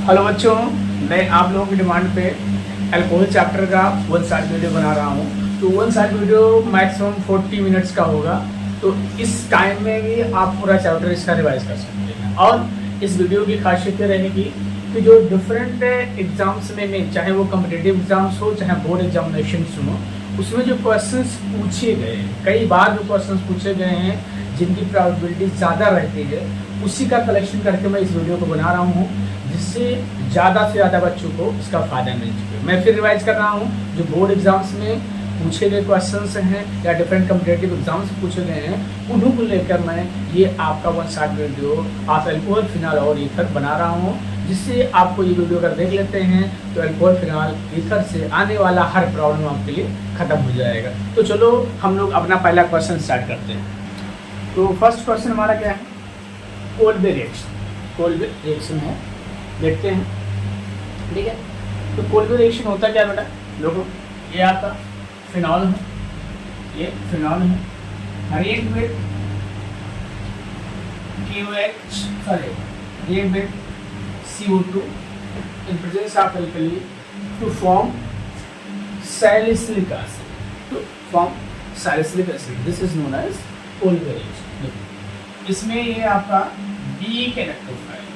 Hello बच्चों, मैं आप लोगों की डिमांड पे अल्कोहल चैप्टर का वन साइड वीडियो बना रहा हूँ। तो one side video maximum 40 minutes का होगा। तो इस टाइम में भी आप पूरा चैप्टर इसका रिवाइज कर सकते हैं। और इस वीडियो की खासियत ये रहेगी कि जो डिफरेंट एग्जाम्स में चाहे वो कम्पिटिटिव एग्जाम्स हो चाहे बोर्ड एग्जामिनेशन हो, उसमें जो क्वेश्चंस पूछे गए हैं, कई बार जो क्वेश्चंस पूछे गए हैं जिनकी प्रोबेबिलिटी ज़्यादा रहती है, उसी का कलेक्शन करके मैं इस वीडियो को बना रहा हूँ, जिससे ज़्यादा से ज़्यादा बच्चों को इसका फ़ायदा मिल सके। मैं फिर रिवाइज कर रहा हूँ, जो बोर्ड एग्जाम्स में पूछे गए क्वेश्चंस हैं या डिफरेंट कम्पिटिटिव एग्जाम्स से पूछे गए हैं, उन्हीं को लेकर मैं ये आपका one shot video of alcohol, phenol और ईथर बना रहा हूँ, जिससे आपको ये वीडियो अगर देख लेते हैं तो अल्कोहल, फिनॉल, ईथर से आने वाला हर प्रॉब्लम आपके लिए ख़त्म हो जाएगा। तो चलो हम लोग अपना पहला क्वेश्चन स्टार्ट करते हैं। तो फर्स्ट क्वेश्चन हमारा क्या है? Kolbe reaction. कोल्बे रिएक्शन है, देखते हैं। ठीक है, तो कोल्बे रिएक्शन होता क्या बेटा? देखो, ये आपका फिनॉल है, ये फिनॉल है, react with react with CO2 in presence of alkali to form salicylic acid. To form salicylic acid, this is known as Kolbe reaction. इसमें ये आपका weak electrophile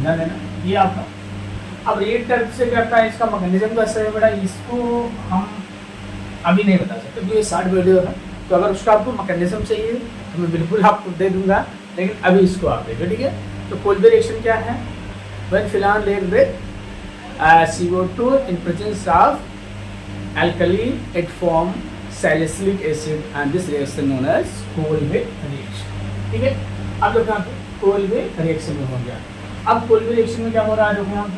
ना ये आपका अब रिएक्ट से करता है। इसका मैकेनिज्म कैसे है बेटा, इसको हम अभी नहीं बता सकते क्योंकि ये शॉर्ट वीडियो है। तो अगर उसका आपको मैकेनिज्म चाहिए तो मैं बिल्कुल आपको दे दूंगा, लेकिन अभी इसको आप देखो। ठीक है, तो कोल्बे रिएक्शन क्या है? When phenol react with CO2 in presence of alkali, it form salicylic acid and this reaction known as Kolbe reaction. ठीक है, अब देखो यहाँ पे कोल्बे रिएक्शन में हो गया। अब कोल्बे रिएक्शन में क्या हो रहा है? देखो यहाँ पे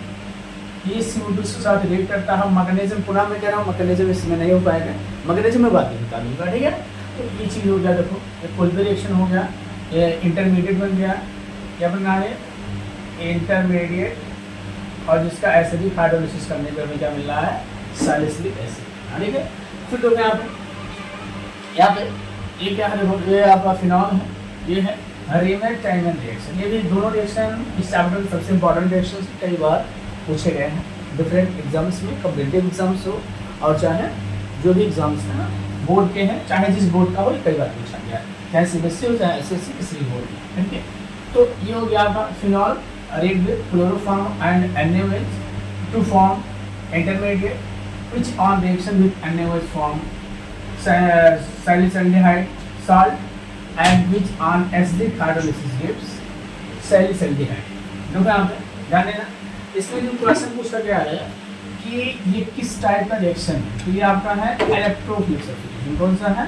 ये CO2 के साथ रिएक्ट करता है। मैकेनिज्म पुनः मैं कह रहा हूँ, मैकेनिज्म इसमें नहीं हो पाएगा, मैकेनिज्म में बात बता दूंगा। ठीक है, तो ये चीज़ हो गया। देखो, ये कोल्बे रिएक्शन हो गया, ये इंटरमीडिएट बन गया। क्या बनना है? इंटरमीडिएट, और जिसका एसिडिक हाइड्रोलिसिस करने पर हमें क्या मिल रहा है? Salicylic acid. ठीक है, फिर तो यहाँ पे ये क्या है? देखो, ये आपका फिनॉल है, ये है रेमर-टाइमन रिएक्शन। ये भी दोनों रिएक्शन इस चैप्टर में सबसे इंपॉर्टेंट रिएक्शन कई बार पूछे गए हैं डिफरेंट एग्जाम्स में, कम्पिटिटिव एग्जाम्स हो और चाहे जो भी एग्जाम्स हैं बोर्ड के हैं, चाहे जिस बोर्ड का हो, कई बार पूछा गया है, चाहे CBSE हो चाहे SSC, किसी बोर्ड में। ठीक है, तो ये हो गया आपका phenol react with chloroform and NaOH to form intermediate which on reaction with NaOH form salicylaldehyde salt and which on acidic hydrolysis gives salicylic। देखो यहाँ पे ध्यान देना, इसमें जो क्वेश्चन पूछा गया है कि ये किस टाइप का रिएक्शन है, तो ये आपका है इलेक्ट्रोफिलिक सब्स्टिट्यूशन। कौन सा है?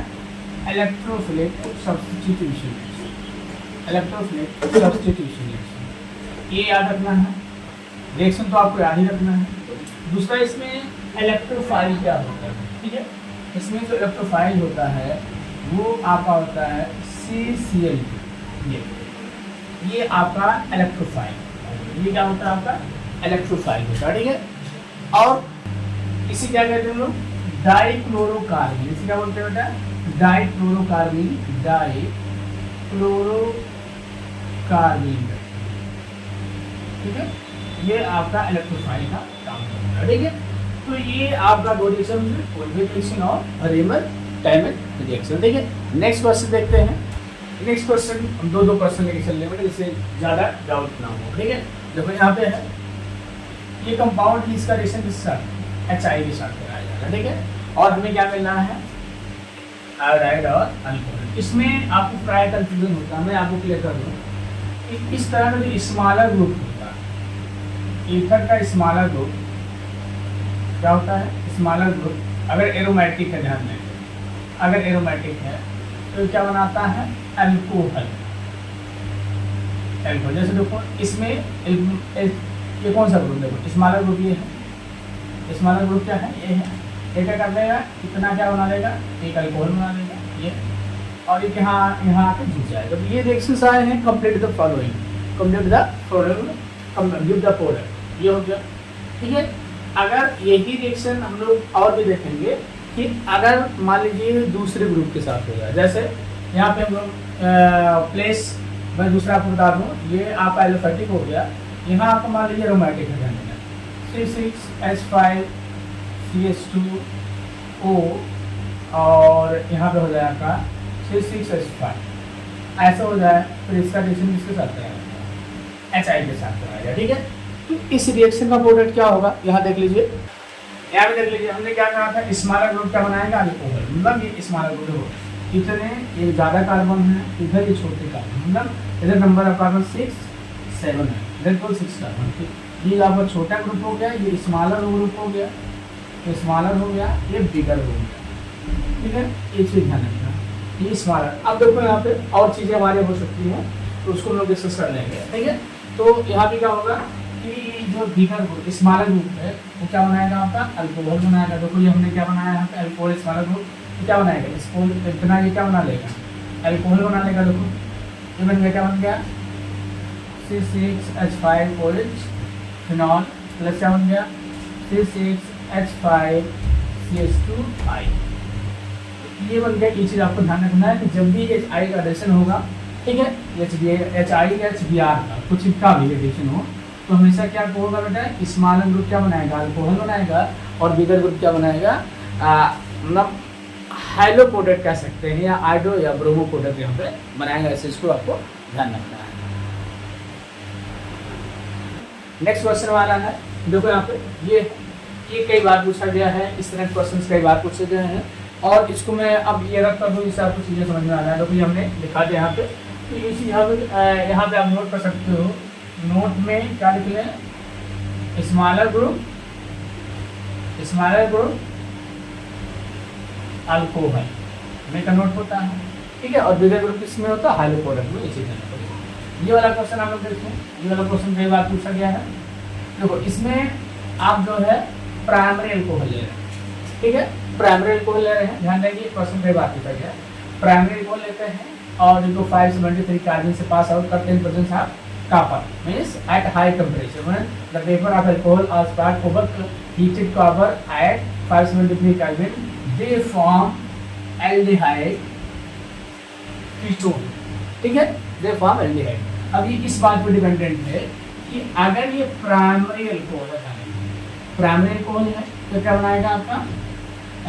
Electrophilic substitution. Electrophilic substitution reaction, ये याद रखना है। रिएक्शन तो आपको याद ही रखना है। दूसरा, इसमें इलेक्ट्रोफाइल क्या होता है? ठीक है, इसमें जो इलेक्ट्रोफाइल होता है वो आपका होता है CCl। ये आपका इलेक्ट्रोफाइल, ये क्या होता है? आपका इलेक्ट्रोफाइल होता है। ठीक है, और इसी क्या कहते हैं हम लोग? डाइक्लोरोकार्बन। इसी क्या बोलते हैं बेटा? डाइक्लोरोकार्बन। ठीक है, ये आपका इलेक्ट्रोफाइल का काम करता है। ठीक है, तो ये आपका दो रिएक्शन, कोल्बे रिएक्शन और रेमर-टाइमन रिएक्शन। ठीक है, नेक्स्ट क्वेश्चन देखते हैं। नेक्स्ट क्वेश्चन हम दो क्वेश्चन लेके चल रहे हैं जिससे ज़्यादा डाउट ना हो। ठीक है, देखो यहाँ पे है ये कंपाउंड, इसका रिएक्शन किसके साथ? HI के साथ कराया जा रहा है। ठीक है, और हमें क्या मिलना है? आयोडाइड और अल्कोहल। इसमें आपको प्राय कंफ्यूजन होता है, मैं आपको क्लियर कर दूँ। इस तरह का जो स्मॉलर ग्रुप होता है, ईथर का स्मॉलर ग्रुप क्या होता है? स्मॉलर ग्रुप अगर एरोमेटिक है, ध्यान दें, अगर एरोमेटिक है तो क्या बनाता है? अल्कोहल। जैसे देखो इसमें ये कौन सा ग्रुप? देखो स्मॉलर ग्रुप ये है। स्मॉलर ग्रुप क्या है? ये है। ये क्या कर देगा? इतना क्या बना देगा? एक अल्कोहल बना देगा ये, और एक यहाँ आके जुड़ जाएगा। तो ये रिएक्शंस आए हैं, complete the following, complete the following, give the product. ये हो गया। ठीक है, अगर यही रिएक्शन हम लोग और भी देखेंगे कि अगर मान लीजिए दूसरे ग्रुप के साथ हो जाए, जैसे यहाँ पे हम लोग प्लेस, मैं दूसरा आपको बता दूँ, ये आपका एलोफेटिक हो गया, यहाँ आपका मान लीजिए रोमैटिक है ध्यान देना, C6H5CH2O और यहाँ पे हो जाएगा C6H5, ऐसा हो जाए, फिर इसका रिएक्शन किसके साथ रहेगा, HI के साथ रहेगा। ठीक है, तो इस रिएक्शन का प्रोडक्ट क्या होगा, यहाँ देख लीजिए, यहाँ पे देख लीजिए, हमने क्या कहा था, स्मॉलर ग्रुप क्या बनाएगा, अल्कोहल, मतलब ये स्मॉलर ग्रुप होगा, इतने ये ज़्यादा कार्बन है, इधर ये छोटे कार्बन, मतलब इधर नंबर ऑफ कार्बन 6 7 है, इधर कुल 6 कार्बन। ये आपका छोटा ग्रुप हो गया, ये स्मॉलर ग्रुप हो गया, ये स्मॉलर हो गया, ये बिगर हो गया। ठीक है, ये चीज़ ध्यान रखना, ये स्मॉलर। अब देखो यहाँ पे और चीज़ें हमारी हो सकती हैं, तो उसको हम लोग डिस्कस कर लेंगे। ठीक है, तो यहाँ पे क्या होगा कि जो बिगर ग्रुप स्मॉलर ग्रुप है वो क्या बनाएगा, आपका अल्कोहल बनाएगा। देखो ये हमने क्या बनाया यहाँ पे, अल्कोहल स्मॉलर ग्रुप, तो क्या बनाएगा, इसको इतना ये क्या बना लेगा, अल्कोहल बना लेगा। देखो ये बन गया, क्या बन गया, C6H5OH फिनॉल प्लस क्या बन गया, C6H5CH2I। ये बन गया। ये चीज़ आपको ध्यान रखना है कि जब भी HI का एडिशन होगा, ठीक है, HI या HBr का कुछ का भी एडिशन हो, तो हमेशा क्या होगा बेटा, स्मॉलर ग्रुप क्या बनाएगा, अल्कोहल बनाएगा, और बिगर ग्रुप क्या बनाएगा, मतलब हाइड्रो प्रोडक्ट कह सकते हैं, या आइड्रो या ब्रोमो प्रोडक्ट यहाँ पे बनाएगा। ऐसे इसको आपको ध्यान रखना है। नेक्स्ट क्वेश्चन वाला है, देखो यहाँ पे ये कई बार पूछा गया है, इस तरह के क्वेश्चन कई बार पूछे गए हैं, और इसको मैं अब ये रखता हूँ, इससे आपको चीज़ें समझ में आ रहा है। देखो ये हमने लिखा दिया यहाँ पे, तो ये चीज़ यहाँ पे आप नोट कर सकते हो। नोट में क्या लिख लें, स्मॉलर ग्रुप अल्कोहल में कन्वर्ट होता है, ठीक है, और बिगर ग्रुप किसमें होता है, हाइड्रो प्रोडक्ट में। इसी तरह ये वाला क्वेश्चन आप लोग देखें, ये वाला क्वेश्चन कई बार पूछा गया है। देखो इसमें आप जो है प्राइमरी अल्कोहल ले रहे हैं, ठीक है, प्राइमरी अल्कोहल ले रहे हैं, ध्यान देंगे क्वेश्चन कई बार पूछा गया है। प्राइमरी अल्कोहल लेते हैं और इनको 573 कार्बन से पास आउट करते हैं, presence of copper means at high temperature when the vapor of alcohol or spark overheated copper at 573 Kelvin they form aldehyde ketone, ठीक है, they form aldehyde। अब ये इस बात पर डिपेंडेंट है कि अगर ये प्राइमरी अल्कोहल है, प्राइमरी अल्कोहल है तो क्या बनाएगा, आपका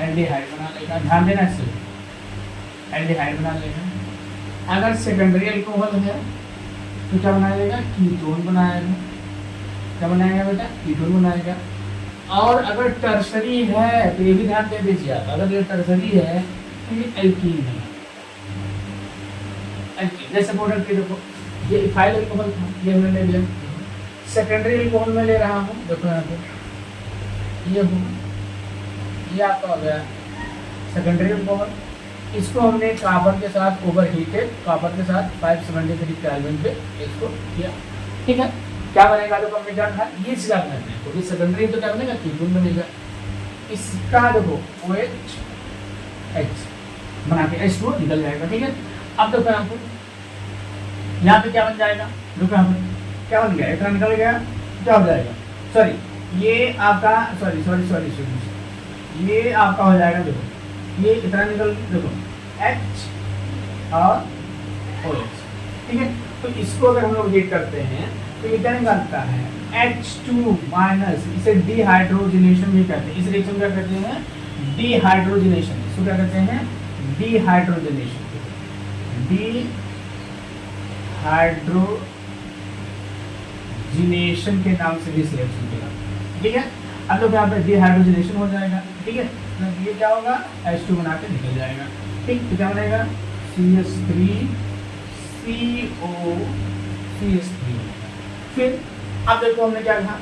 एल्डिहाइड बना लेगा। ध्यान देना इससे, एल्डिहाइड बना लेगा। अगर सेकेंडरी अल्कोहल है तो क्या बनाएगा, कीटोन बनाएगा। क्या बनाएगा बेटा, कीटोन बनाएगा। और अगर टर्सरी है तो ये भी ध्यान दे दीजिए आप, अगर ये टर्सरी है तो ये एल्कीन है, एल्कीन। जैसे प्रोडक्ट के देखो ये इथाइल अल्कोहल था, ये हमने ले लिया। सेकेंडरी अल्कोहल में ले रहा हूँ, देखो यहाँ पे ये आपका हो गया सेकेंडरी अल्कोहल। इसको हमने कॉपर के साथ ओवरहीटेड, कॉपर के साथ 573 केल्विन पे इसको किया, ठीक है। क्या बनेगा, जो हमने क्या कहा, ये चीज़ आप करते हैं, तो सेकेंडरी तो क्या बनेगा, कीटोन बनेगा। इसका देखो OH बना के H2 निकल जाएगा, ठीक है। अब देखो यहाँ पे क्या बन जाएगा, देखो यहाँ पे क्या बन गया, इतना निकल गया, क्या हो जाएगा, सॉरी ये आपका सॉरी ये आपका हो जाएगा, देखो ये इतना निकल, देखो H और OH, ठीक है। तो इसको अगर हम लोग हीट करते हैं तो ये क्या निकलता है, H2 माइनस, इसे डिहाइड्रोजनेशन भी कहते हैं। इस रिएक्शन क्या कहते हैं, डिहाइड्रोजनेशन। इसको क्या कहते हैं, डिहाइड्रोजनेशन। डिहाइड्रोजनेशन के नाम से भी इस रिएक्शन के नाम, ठीक है। अब लोग यहाँ पे डिहाइड्रोजनेशन हो जाएगा, ठीक है। तो ये क्या होगा, H2 बना के निकल जाएगा, ठीक। तो क्या बनेगा, CH3CO फिर अब देखो हमने क्या कहा,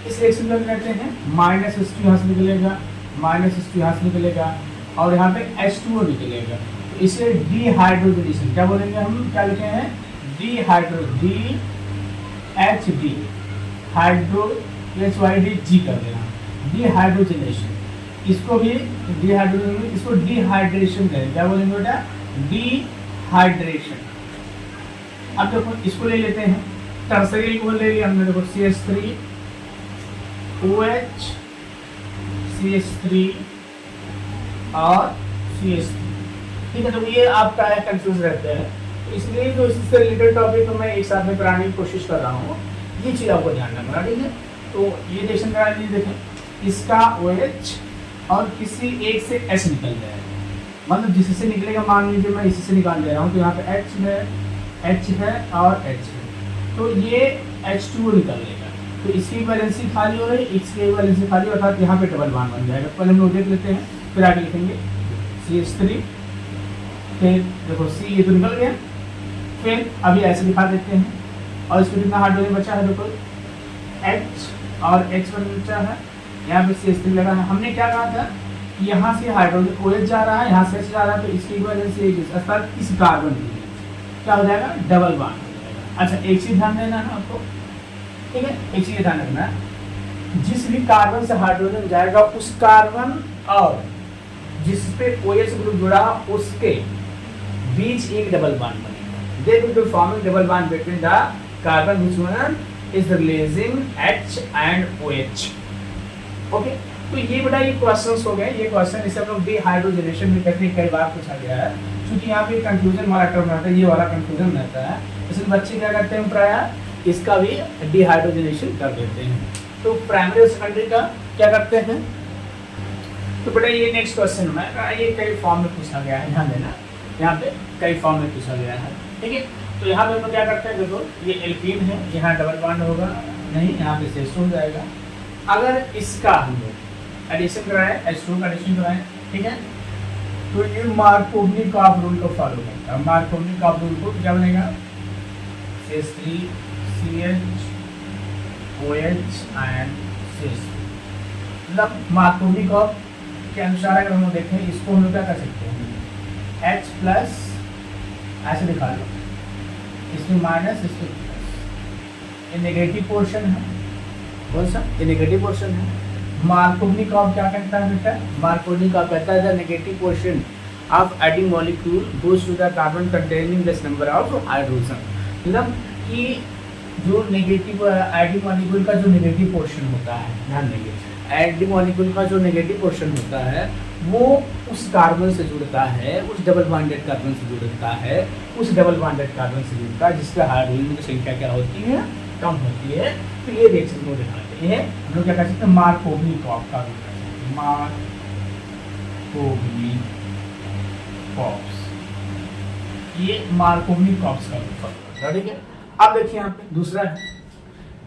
इस रिएक्शन में कहते हैं माइनस H2 यहाँ से निकलेगा, माइनस H2 यहाँ से निकलेगा, और यहाँ पे H2O निकलेगा। तो इसे डिहाइड्रोजनेशन क्या बोलेंगे, हम क्या लिखे हैं, DHD हाइड्रो HYD कर देना, डिहाइड्रोजनेशन। इसको भी डिहाइड्रोजन, इसको डिहाइड्रेशन करें, क्या बोलेंगे बेटा, डिहाइड्रेशन। अब देखो इसको ले लेते हैं, टर्सरी को ले लिया हमने, देखो CH3OH CH3 और CH3, ठीक है, तो ये आपका है कंफ्यूज रहते हैं, तो इसलिए जो इससे रिलेटेड टॉपिक तो मैं एक साथ में कराने की कोशिश कर रहा हूँ, ये चीज़ आपको ध्यान रखना। ठीक है, तो ये रिएक्शन करा लीजिए, देखें इसका OH और किसी एक से H निकल जाएगा, मतलब जिससे निकलेगा, मान लीजिए मैं इसी से निकाल दे रहा हूँ, तो यहाँ पे H है और H है, तो ये H2O निकलेगा, तो इसकी वैलेंसी खाली हो रही, इसकी वैलेंसी खाली, अर्थात यहाँ पे डबल बॉन्ड बन जाएगा। पहले हम लोग देख लेते हैं, फिर आगे लिखेंगे CH3, फिर देखो C ये तो निकल गया, फिर अभी ऐसे दिखा देते हैं, और इसमें कितना हाइड्रोजन बचा है, देखो H और H बचा है, यहाँ पे CH3 लगा है। हमने क्या कहा था, यहाँ से हाइड्रोजन OH जा रहा है, यहाँ से H जा रहा है, तो इसकी वजह से अर्थात इस कार्बन की क्या हो जाएगा, डबल बॉन्ड हो जाएगा। अच्छा, एक चीज ध्यान देना है आपको, ठीक है, एक चीज ध्यान रखना, जिस भी कार्बन से हाइड्रोजन जाएगा उस कार्बन और जिस पे OH ग्रुप जुड़ा उसके बीच एक डबल बॉन्ड बनेगा। They will be forming double bond between the carbon which one is releasing H and OH। Okay, तो ये बेटा ये क्वेश्चंस हो गए, ये क्वेश्चन इसे हम लोग डिहाइड्रोजनेशन भी कहते हैं, कई बार पूछा गया है, क्योंकि यहाँ पे कंफ्यूजन वाला टर्म रहता है, ये वाला कंफ्यूजन रहता है, इसलिए बच्चे क्या करते हैं प्रायः इसका भी डिहाइड्रोजनेशन कर देते हैं। तो प्राइमरी और सेकेंडरी का क्या करते हैं, तो बेटा ये नेक्स्ट क्वेश्चन में ये कई फॉर्म में पूछा गया है, ध्यान देना, यहाँ पे कई फॉर्म में पूछा गया है। ठीक है, तो यहाँ पे हम क्या करते हैं, देखो ये एल्कीन है, यहाँ डबल बॉन्ड होगा नहीं, यहाँ पे CH2 हो जाएगा। अगर इसका हम लोग एडिशन कराएं, H2 का एडिशन कराएं, ठीक है, तो ये मार्कोवनिकॉफ रूल को फॉलो करता है। मार्कोवनिकॉफ रूल को क्या बनेगा, CH3 CH OH and CH3, मतलब मार्कोवनिकॉफ के अनुसार अगर हम देखें, इसको हम लोग क्या कर सकते हैं, H प्लस ऐसे दिखा लो, इसमें माइनस, इसमें प्लस, ये नेगेटिव पोर्शन है, कौन सा, ये नेगेटिव पोर्शन है। मार्कोवनिकॉफ क्या कहता है बेटा, मार्कोवनिकॉफ कहता है the negative portion of adding molecule goes to the carbon containing this number of hydrogen, मतलब कि जो नेगेटिव एडिंग मॉलिक्यूल का जो नेगेटिव पोर्शन होता है, ध्यान देंगे, एडिंग मॉलिक्यूल का जो नेगेटिव पोर्शन होता है वो उस कार्बन से जुड़ता है, उस डबल बॉन्डेड कार्बन से जुड़ता है, उस डबल बॉन्डेड कार्बन से जुड़ता है जिसका हाइड्रोजन की संख्या क्या होती है, कम होती है। तो ये रिएक्शन को दिखाते हैं, हम लोग क्या कह सकते हैं, मार्कोवनिकॉफ का रूल, ये मार्कोवनिकॉफ का रूल, ठीक है। अब देखिए यहाँ पे दूसरा है,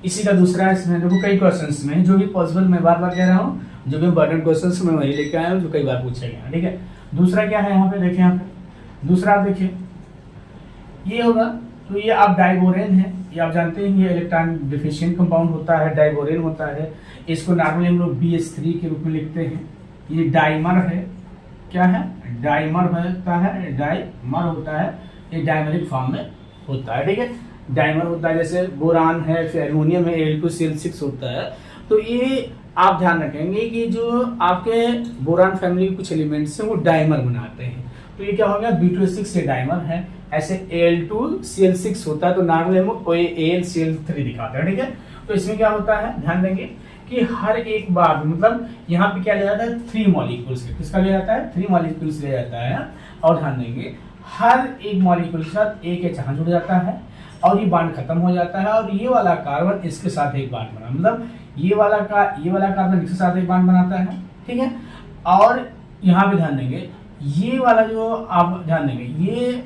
इसी का दूसरा है, इसमें देखो कई क्वेश्चंस में जो भी पॉसिबल, मैं बार बार कह रहा हूँ, जो भी इम्पोर्टेंट क्वेश्चंस मैं वही लेके आया हूँ जो कई बार पूछे गए हैं। ठीक है, दूसरा क्या है यहाँ पे, देखिए यहाँ पे दूसरा आप देखिए ये होगा, तो ये आप डाइबोरेन है, ये आप जानते हैं, ये इलेक्ट्रॉन डिफिशिएंट कंपाउंड होता है, डाइबोरेन होता है, इसको नॉर्मली हम लोग BH3 के रूप में लिखते हैं। ये डाइमर है, क्या है, डाइमर होता है, डाइमर होता है, ये डायमरिक फॉर्म में होता है। ठीक है, डाइमर होता है, जैसे बोरान है, फिर एल्युमिनियम है, Al2Cl6 होता है। तो ये आप ध्यान रखेंगे कि जो आपके बोरान फैमिली के कुछ एलिमेंट्स हैं वो डाइमर बनाते हैं, तो ये क्या हो गया, B2S6 से डाइमर है। ऐसे Al2Cl6 होता है, तो नॉर्मली हम AlCl3 दिखाते हैं। ठीक है, तो इसमें क्या होता है, ध्यान देंगे कि हर एक बार मतलब यहाँ पे क्या ले जाता है, 3 मॉलिक्यूल्स, किसका ले जाता है, 3 मॉलिक्यूल्स ले जाता है। और ध्यान देंगे हर एक मॉलिक्यूल के साथ एक H जुड़ जाता है और ये बॉन्ड खत्म हो जाता है, और ये वाला कार्बन इसके साथ एक बॉन्ड बना, मतलब ये वाला कार्बन इसके साथ एक बॉन्ड बनाता है। ठीक है, और यहाँ पे ध्यान देंगे ये वाला जो आप ध्यान देंगे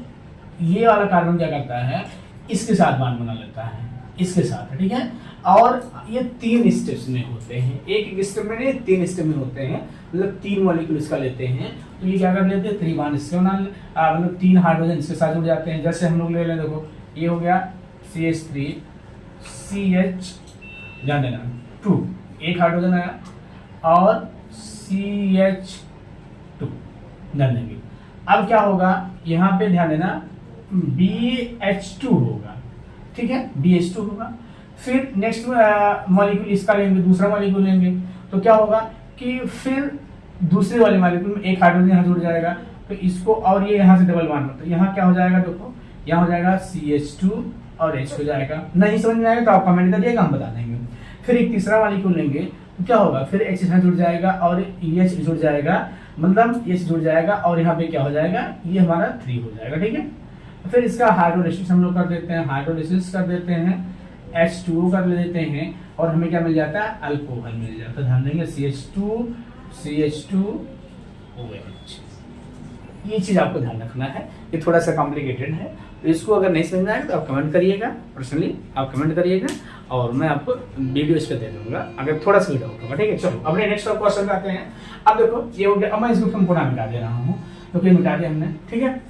ये वाला कार्बन क्या करता है, इसके साथ बॉन्ड बना लेता है, इसके साथ। ठीक है, और ये 3 स्टेप्स में होते हैं, एक स्टेप में नहीं 3 स्टेप में होते हैं, मतलब 3 मॉलिक्यूल इसका लेते हैं, तो ये क्या कर लेते हैं, 3 बॉन्ड इसके बना, मतलब 3 हाइड्रोजन इसके साथ जुड़ जाते हैं। जैसे हम लोग ले लें, देखो ये हो गया CH3 CH, ध्यान देना 2, एक हाइड्रोजन आया, और CH2, ध्यान देंगे। अब क्या होगा, यहाँ पे ध्यान देना BH2 होगा। ठीक है, BH2 होगा। फिर नेक्स्ट मॉलिक्यूल इसका लेंगे, दूसरा मॉलिक्यूल लेंगे, तो क्या होगा कि फिर दूसरे वाले मॉलिक्यूल में एक हाइड्रोजन यहाँ जुड़ जाएगा, तो इसको, और ये यहाँ से डबल बॉन्ड, तो यहाँ क्या हो जाएगा, देखो यहाँ हो जाएगा CH2 और H हो जाएगा। नहीं समझ में आएगा तो आप कमेंट कर दिएगा, हम बता देंगे। फिर एक तीसरा मॉलिक्यूल लेंगे, तो क्या होगा, फिर H यहाँ जुड़ जाएगा और EH जुड़ जाएगा, मतलब ये जुड़ जाएगा और यहाँ पे क्या हो जाएगा, ये हमारा 3 हो जाएगा, ठीक है। फिर इसका हाइड्रोलिसिस हम लोग कर देते हैं, हाइड्रोलिसिस कर देते हैं, H2O कर लेते हैं और हमें क्या मिल जाता है, अल्कोहल मिल जाता है। ध्यान देंगे CH2OH, ये चीज आपको ध्यान रखना है, ये थोड़ा सा कॉम्प्लिकेटेड है, तो इसको अगर नहीं समझ में आएगा तो आप कमेंट करिएगा, पर्सनली आप कमेंट करिएगा और मैं आपको वीडियो इस पर दे दूंगा अगर थोड़ा सा भी डाउट होगा, ठीक है। चलो अपने नेक्स्ट क्वेश्चन पे आते हैं। अब देखो ये हो गया, अब मैं इसको संपूर्ण मिटा दे रहा हूँ, तो क्या मिटा दिया हमने, ठीक है।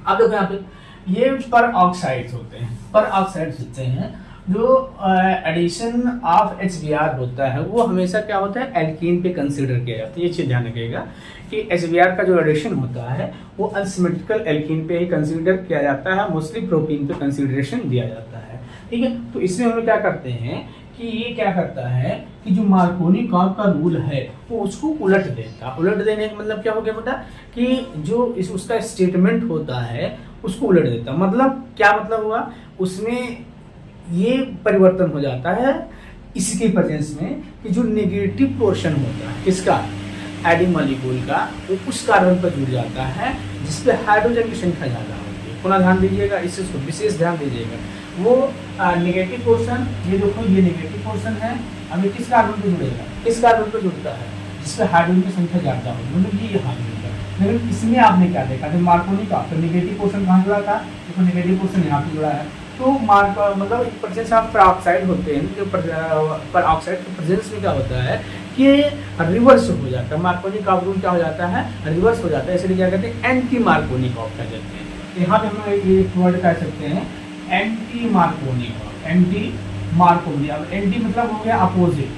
अब देखो यहाँ पे ये पर ऑक्साइड्स होते हैं, पर ऑक्साइड्स होते हैं जो एडिशन ऑफ HBr होता है वो हमेशा क्या होता है, एल्कीन पे कंसीडर किया जाता है। ये चीज ध्यान रखिएगा कि HBr का जो एडिशन होता है वो अनसिमेट्रिकल एल्कीन पे ही कंसीडर किया जाता है, मोस्टली प्रोपीन पे कंसीडरेशन दिया जाता है, ठीक है। तो इसमें हम लोग क्या करते हैं कि ये क्या करता है कि जो मार्कोनिकॉव का रूल है वो उसको उलट देता है। उलट देने का मतलब क्या हो गया बेटा कि जो उसका स्टेटमेंट होता है उसको उलट देता है। मतलब क्या मतलब हुआ, उसमें ये परिवर्तन हो जाता है इसके प्रेजेंस में कि जो नेगेटिव पोर्शन होता है किसका, एडिंग मॉलिक्यूल का, वो उस कार्बन पर जुड़ जाता है जिसपे हाइड्रोजन की संख्या ज़्यादा होती है। पुनः ध्यान दीजिएगा, इस चीज़ को विशेष ध्यान दीजिएगा। वो नेगेटिव पोर्शन, ये देखो ये नेगेटिव पोर्शन है, अब ये किस कार्बन पे जुड़ेगा, किस कार्बन पे जुड़ता है जिसपे हाइड्रोजन की संख्या ज़्यादा होगी, मतलब ये यहाँ जुड़ेगा। लेकिन इसमें आपने क्या देखा, जब मार्कोनिक तो नेगेटिव पोर्शन कहाँ जुड़ा था, देखो नेगेटिव पोर्शन यहाँ पे जुड़ा है। तो मतलब प्रेजेंस ऑफ परऑक्साइड होते हैं, जो परऑक्साइड के प्रेजेंस में क्या होता है कि रिवर्स हो जाता है, मार्कोनिक ऑफ रूल क्या हो जाता है, रिवर्स हो जाता है, इसलिए क्या कहते हैं, एंटी मार्कोनिक ऑफ कहते हैं। यहाँ पे हम ये वर्ड कह सकते हैं anti Markovnikov of, anti Markovnikov. अब एंटी मतलब हो गया अपोजिट,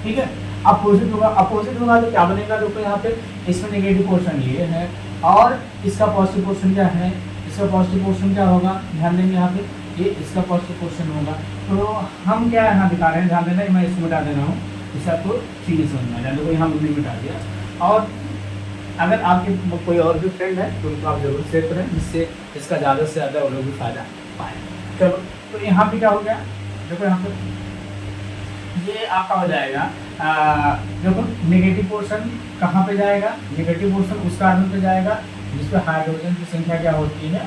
ठीक है, अपोजिट होगा, अपोजिट होगा तो क्या बनेगा, देखो यहाँ पे इसमें नेगेटिव पोर्शन ये है और इसका पॉजिटिव पोर्शन क्या है, इसका पॉजिटिव पोर्शन क्या होगा, ध्यान देंगे यहाँ पे ये इसका पॉजिटिव पोर्शन होगा। तो हम क्या यहाँ दिखा रहे हैं, ध्यान देना, मैं इसको मिटा दे रहा हूँ, इससे आपको चीज़ें समझ में आ जाए। देखो यहाँ हमने मिटा दिया, और अगर आपके कोई और भी फ्रेंड है तो उनको आप जरूर शेयर करें, जिससे इसका ज़्यादा से ज़्यादा वो लोग भी फायदा पाए। चलो तो यहाँ पे क्या हो गया, देखो यहाँ पे ये आपका हो जाएगा, देखो नेगेटिव पोर्शन कहाँ पे जाएगा, नेगेटिव पोर्शन उस कार्बन पे जाएगा जिसपे हाइड्रोजन की संख्या क्या होती है,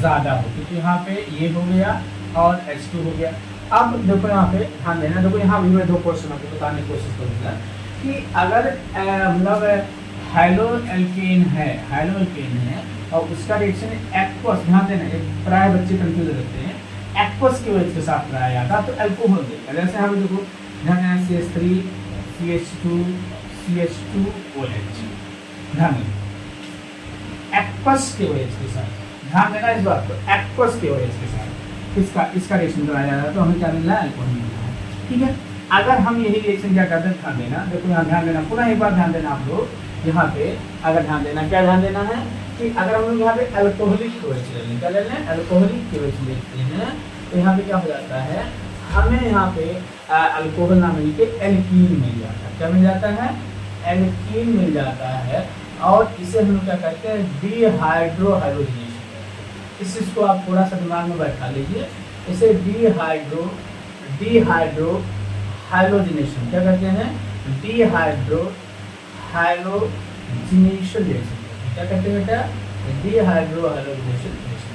ज़्यादा होती है। तो यहाँ पे ये हो गया और H2 हो गया। अब देखो यहाँ पे ध्यान देना, देखो यहाँ भी मैं 2 क्वेश्चन आपको बताने की कोशिश करूँगा कि अगर मतलब हाइलो एल्केन है, हाइलो एल्केन है और उसका रिएक्शन एक्वस, ध्यान देना, प्राय बच्चे कंफ्यूज रहते हैं, एक्वस के वजह के साथ प्राय आता तो अल्कोहल देगा। जैसे हम देखो ध्यान देना CH3 CH2 CH2OH, ध्यान देना एक्वस के वजह के साथ, ध्यान देना इस बात को, एक्वस के वजह के साथ इसका रिएक्शन कराया जा रहा है तो हमें क्या मिल रहा है, अल्कोहल मिल रहा है, ठीक है। अगर हम यही रिएक्शन क्या करते हैं, ध्यान देना, देखो यहाँ ध्यान देना, पुनः एक बार ध्यान देना आप लोग यहाँ पे, अगर ध्यान देना, क्या ध्यान देना है कि अगर हम लोग यहाँ पे अल्कोहलिक OH ले लें, क्या ले लें, अल्कोहलिक OH लेते हैं तो यहाँ पे क्या हो जाता है, हमें यहाँ पे अल्कोहल ना मिल के एल्कीन मिल जाता है। क्या मिल जाता है, एल्कीन मिल जाता है, और इसे हम लोग क्या कहते हैं, डिहाइड्रोहाइड्रोजनेशन। इस चीज़ को आप थोड़ा सा दिमाग में बैठा लीजिए, इसे डिहाइड्रोहाइड्रोजनेशन क्या कहते हैं, डिहाइड्रोहाइड्रोजनेशन रिएक्शन क्या कहते हैं बेटा, डिहाइड्रोहाइड्रोजनेशन रिएक्शन।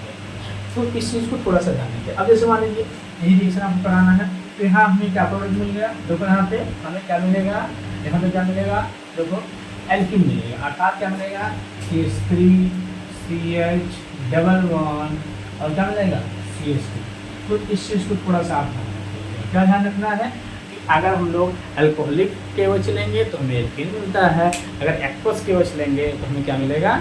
तो इस चीज़ को थोड़ा सा ध्यान रखिए। अब जैसे मान लीजिए यही रिएक्शन आपको कराना है, तो यहाँ हमें क्या प्रोडक्ट मिल गया, देखो यहाँ पे हमें क्या मिलेगा, यहाँ पे क्या मिलेगा, देखो एल्कीन मिलेगा, अर्थात क्या मिलेगा, CH3CH11 और क्या मिलेगा, CH2। तो इस चीज़ को थोड़ा सा आप ध्यान रखिएगा। क्या ध्यान रखना है कि अगर हम लोग अल्कोहलिक के OH लेंगे तो हमें एल्कीन मिलता है, अगर एक्वस के OH लेंगे तो हमें क्या मिलेगा,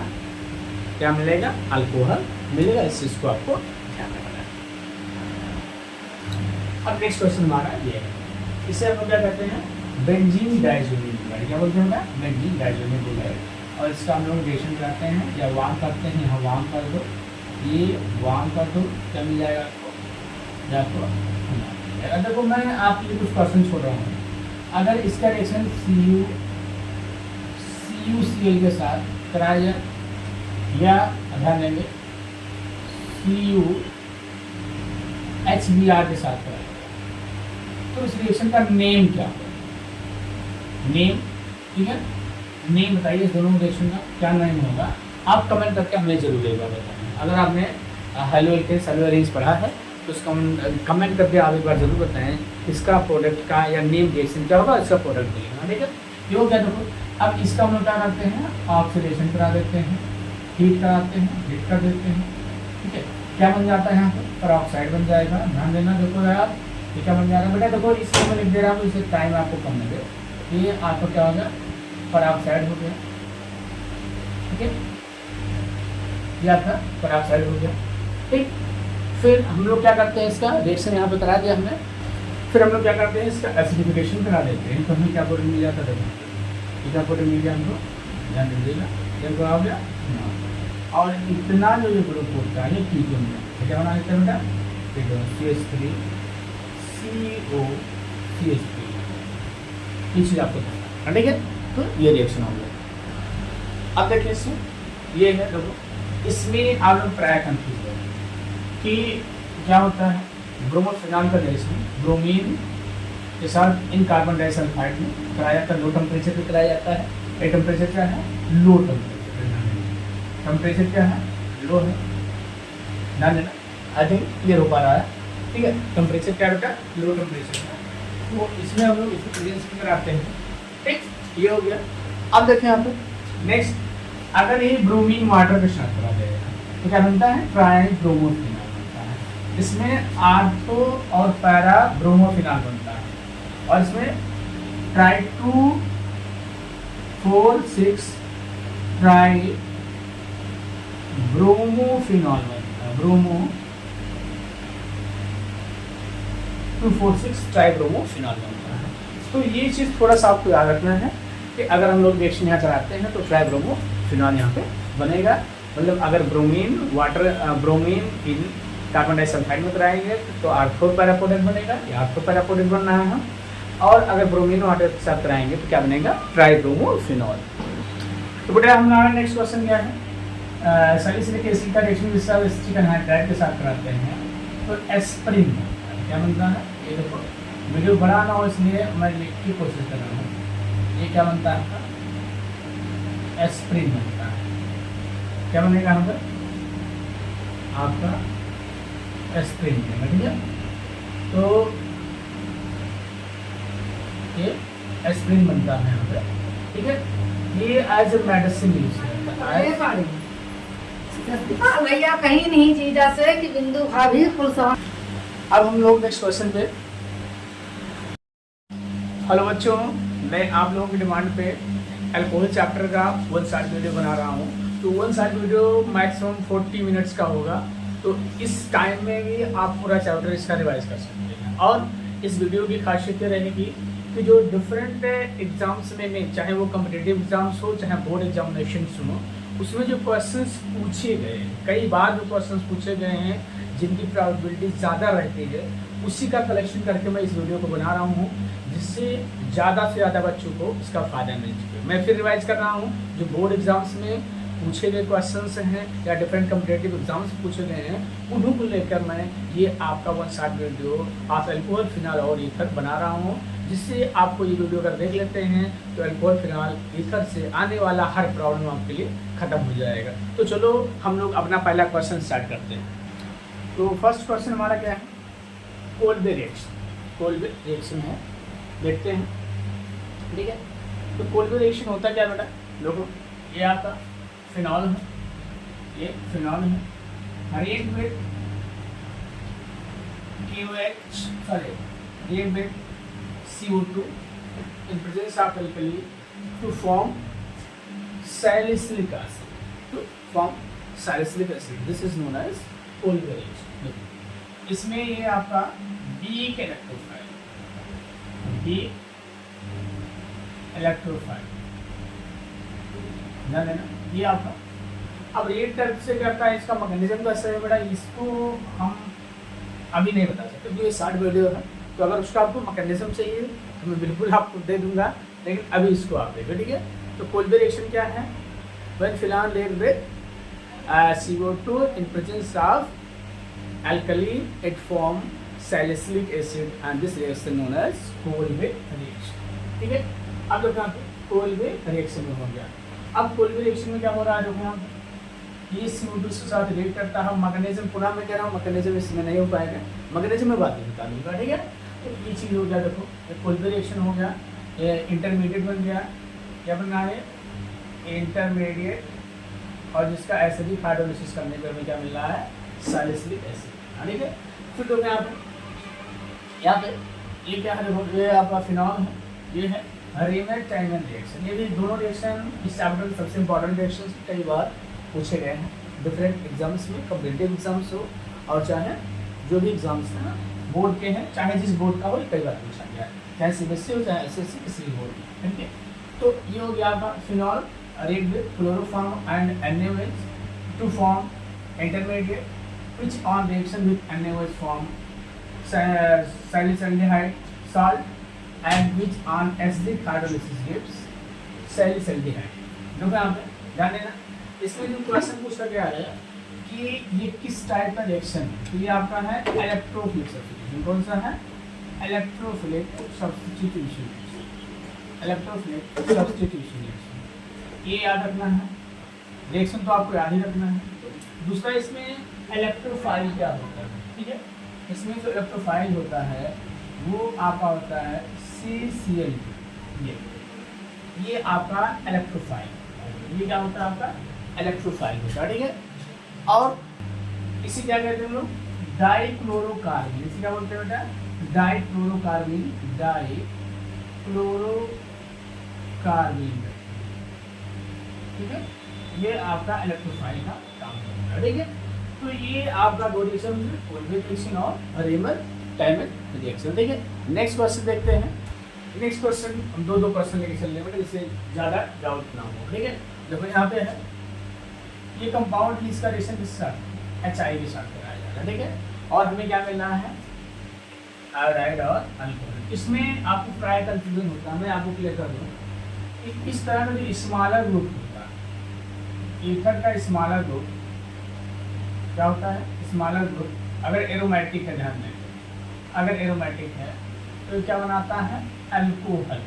क्या मिलेगा, अल्कोहल मिलेगा। इस चीज़ को आपको ध्यान रखना है। अब नेक्स्ट क्वेश्चन हमारा ये है, इसे हम क्या कहते हैं, बेंजीन डाइज़ोनिल क्लोराइड। क्या बोलते हैं, बेंजीन डाइज़ोनिल क्लोराइड। और इसका हम लोग रिएक्शन कराते हैं या वार्म करते हैं, यहाँ वार्म कर दो, ये वार्म कर दो, क्या मिल जाएगा आपको, देखो मैं आपके लिए कुछ क्वेश्चन छोड़ रहा हूँ। अगर इसका रिएक्शन CuCl के साथ कराया जाए या ध्यान देंगे CuHBr के साथ कराया जाए तो इस रिएक्शन का नेम क्या होगा, नेम, ठीक है, नेम बताइए इस दोनों रिएक्शन का क्या नेम होगा, आप कमेंट करके हमें जरूर एक बार बताएं। अगर आपने हेलो एल्केन्स हेलो एरीन्स पढ़ा है तो उसका कमेंट करके आप एक बार जरूर बताएं इसका प्रोडक्ट का या नेम रिएक्शन क्या होगा, इसका प्रोडक्ट मिलेगा। ठीक है, ये हो गया। देखो अब इसका हम लोग क्या करते हैं, ऑक्सीडेशन करा देते हैं, हीट कराते हैं, हीट कर देते हैं। ठीक है, क्या बन जाता है यहाँ पर पेरोक्साइड बन जाएगा। ध्यान देना, देखो यार ये क्या बन जाएगा बेटा, देखो इसको मैं लिख दे रहा हूँ, इसे टाइम आपको कम लगे। ये आपको क्या हो गया, पेरोक्साइड हो गया। ठीक है, ये आपका पेरोक्साइड हो गया। ठीक, फिर हम लोग क्या करते हैं, इसका रिएक्शन यहाँ पे करा दिया हमने, फिर हम लोग क्या करते हैं, इसका एसिडिफिकेशन करा देते हैं। तो हमें क्या प्रोडक्ट मिल जाता है, देखो क्या प्रोडक्ट मिल गया हमको, ध्यान दीजिएगा, ये क्या हो गया ना। और इतना जो ये ग्रुप होता है ये कीटोन में क्या बना देता है बेटा, कीटोन CH3 COCH3, ये चीज़ आपको पता है। ठीक है, तो ये रिएक्शन हो गया। अब देखिए इसमें ये है, देखो इसमें आप लोग प्राय कंफ्यूज है कि क्या होता है, ब्रोमोफिनॉल का रिएक्शन ब्रोमीन के साथ इन कार्बन डाइसल्फाइड में कराया जाता है, लो टेम्परेचर पे कराया जाता है। ये टेम्परेचर क्या है, लो टेम्परेचर, टेम्परेचर क्या है, लो है। ध्यान देना, आई थिंक क्लियर हो पा रहा है। ठीक है, टेम्परेचर क्या बेटा, लो टेम्परेचर है। तो इसमें हम लोग इसको प्रेजेंस में कराते हैं। ठीक, ये हो गया। अब देखें यहाँ पे नेक्स्ट, अगर ये ब्रोमीन वाटर के साथ करा जाएगा तो क्या बनता है, ट्राई ब्रोमोफिनॉल बनता है। इसमें आर्थो और पैरा ब्रोमोफिनॉल बनता है, और इसमें ट्राई 2 4 6 ट्राई ब्रोमोफिनॉल बनता है, ब्रोमो 2 4 6 ट्राई ब्रोमोफिनॉल बनता है। तो ये चीज़ थोड़ा सा आपको याद रखना है कि अगर हम लोग रिएक्शन यहाँ कराते हैं तो ट्राई ब्रोमोफिनॉल यहाँ पे बनेगा। मतलब अगर bromine bromine in carbon disulphide में कराएंगे तो आर्थो पैरा प्रोडक्ट बनेगा, ये आर्थो पैरा प्रोडक्ट बन रहा है। और अगर ब्रोमीन वाटर के साथ कराएंगे तो क्या बनेगा, ट्राई ब्रोमोफिनॉल। तो बेटा हमारा नेक्स्ट क्वेश्चन क्या है, सैलिसिलिक एसिड का रिएक्शन चिकन हाइड्राइड के साथ कराते हैं तो एस्प्रिन क्या बनता है। ये देखो वीडियो बड़ा ना हो इसलिए मैं लिख की कोशिश कर रहा हूँ। ये क्या बनता है आपका, एस्प्रिन बनता है। क्या बनेगा यहाँ पर आपका, एस्प्रिन बनेगा। ठीक है, तो ये एस्प्रिन बनता है यहाँ पे। ठीक है, ये एज ए मेडिसिन यूज करता है। भैया कहीं नहीं चीजा से कि बिंदु भाभी कुल। अब हम लोग नेक्स्ट क्वेश्चन पे, हेलो बच्चों, मैं आप लोगों की डिमांड पे अल्कोहल चैप्टर का 1 साइड वीडियो बना रहा हूँ। तो 1 साइड वीडियो मैक्सिमम 40 मिनट्स का होगा। तो इस टाइम में भी आप पूरा चैप्टर इसका रिवाइज कर सकते हैं। और इस वीडियो की खासियत ये रहेगी कि जो डिफरेंट एग्जाम्स में चाहे वो कम्पिटिटिव एग्जाम्स हो चाहे बोर्ड एग्जामिनेशन हो, उसमें जो क्वेश्चंस पूछे गए हैं, कई बार जो क्वेश्चंस पूछे गए हैं जिनकी प्रोबेबिलिटी ज़्यादा रहती है, उसी का कलेक्शन करके मैं इस वीडियो को बना रहा हूँ, जिससे ज़्यादा से ज़्यादा बच्चों को इसका फ़ायदा मिल सके। मैं फिर रिवाइज कर रहा हूँ, जो बोर्ड एग्जाम्स में पूछे गए क्वेश्चंस हैं या डिफरेंट कम्पिटेटिव एग्जाम्स पूछे गए हैं, उन्हीं को लेकर मैं ये आपका 1 शॉर्ट वीडियो आप अल्कोहल फिनॉल और ईथर बना रहा हूँ, जिससे आपको ये वीडियो अगर देख लेते हैं तो अल्कोहल फिनॉल ईथर से आने वाला हर प्रॉब्लम आपके लिए ख़त्म हो जाएगा। तो चलो हम लोग अपना पहला क्वेश्चन स्टार्ट करते हैं। तो फर्स्ट क्वेश्चन हमारा क्या है, कोल्बे रिएक्शन। कोल्बे रिएक्शन है, देखते हैं। ठीक है, तो कोल्बे रिएक्शन होता क्या बेटा, देखो ये आपका फिनॉल है, ये फिनॉल है, react with KOH, sorry react with CO2 in presence of alkali to form salicylic acid. To form salicylic acid, this is known as Kolbe reaction. इसमें ये आपका weak electrophile, ध्यान देना, ये आपका। अब रिएक्ट टाइप से करता है, इसका मैकेनिज्म कैसे है बेटा, इसको हम अभी नहीं बता सकते क्योंकि ये शॉर्ट वीडियो है। तो अगर उसका आपको मैकेनिज्म चाहिए तो मैं बिल्कुल आपको दे दूंगा, लेकिन अभी इसको आप देखो। ठीक है, तो कोल्बे रिएक्शन क्या है, when phenol react with CO2 in presence of alkali it form salicylic acid and this reaction known as Kolbe reaction. ठीक है, अब देखो यहाँ पे कोल्बे रिएक्शन में हो गया। अब कोल्बे रिएक्शन में क्या हो रहा है, देखो यहाँ ये CO2 के साथ रिएक्ट करता है। मैग्नीशियम पुनः मैं कह रहा हूँ मैग्नीशियम इसमें नहीं हो पाएगा, मैग्नीशियम में बात बता दूंगा, ठीक है। तो ये चीज़ हो गया, देखो कोल्बे रिएक्शन हो गया, ये इंटरमीडिएट बन गया, क्या बनना है इंटरमीडिएट, और जिसका एसिडिक हाइड्रोलिसिस करने पर हमें क्या मिल रहा है सैलिसिलिक एसिड, ठीक है। फिर तो यहाँ पे ये क्या है, देखो ये आपका फिनॉल है, ये है रेमर-टाइमन रिएक्शन। ये भी दोनों रिएक्शन इस चैप्टर में सबसे इंपॉर्टेंट रिएक्शन कई बार पूछे गए हैं डिफरेंट एग्जाम्स में, कॉम्पिटिटिव एग्जाम्स हो और चाहे जो भी एग्जाम्स हैं ना बोर्ड के हैं, चाहे जिस बोर्ड का हो, कई बार पूछा गया है, चाहे CBSE हो चाहे SSC किसी भी बोर्ड में, ठीक है। तो ये हो गया आपका phenol react with chloroform and NaOH to form intermediate which on reaction with NaOH form salicylic salt and which on acidic hydrolysis gives salicylic। देखो यहाँ पे ध्यान देना, इसमें जो क्वेश्चन पूछा गया है कि ये किस टाइप का रिएक्शन है, तो ये आपका है इलेक्ट्रोफिलिक सब्स्टिट्यूशन। कौन सा है electrophilic substitution, electrophilic substitution reaction, ये याद रखना है। रिएक्शन तो आपको याद ही रखना है। दूसरा इसमें इलेक्ट्रोफाइल क्या होता है, ठीक है। इसमें जो इलेक्ट्रोफाइल होता है वो आपका होता है CCl, ये आपका इलेक्ट्रोफाइल, ये क्या होता है आपका इलेक्ट्रोफाइल होता है, ठीक है। और इसे क्या कहते हैं हम लोग डाइक्लोरोकार्बन, इसे क्या बोलते हैं बेटा डाइक्लोरोकार्बन, डाइक्लोरोकार्बन, ठीक है। ये आपका इलेक्ट्रोफाइल का काम करता है, ठीक है। तो ये आपका दो रिएक्शन है, कोल्बे रिएक्शन और रेमर-टाइमन रिएक्शन, ठीक है। नेक्स्ट क्वेश्चन देखते हैं। नेक्स्ट क्वेश्चन हम दो क्वेश्चन लेके चल रहे हैं जिससे ज़्यादा डाउट ना हो, ठीक है। देखो यहाँ पे है ये कंपाउंड इसका रिएक्शन किसके साथ HI के साथ कराया जा रहा है, ठीक है। और हमें क्या मिलना है आयोडाइड और अल्कोहल। इसमें आपको प्राय कंफ्यूजन होता है, मैं आपको क्लियर कर दूँ। इस तरह का जो स्मॉलर ग्रुप होता है, ईथर का स्मॉलर ग्रुप क्या होता है, स्मॉलर ग्रुप अगर एरोमेटिक है, ध्यान दें अगर एरोमेटिक है तो क्या बनाता है अल्कोहल।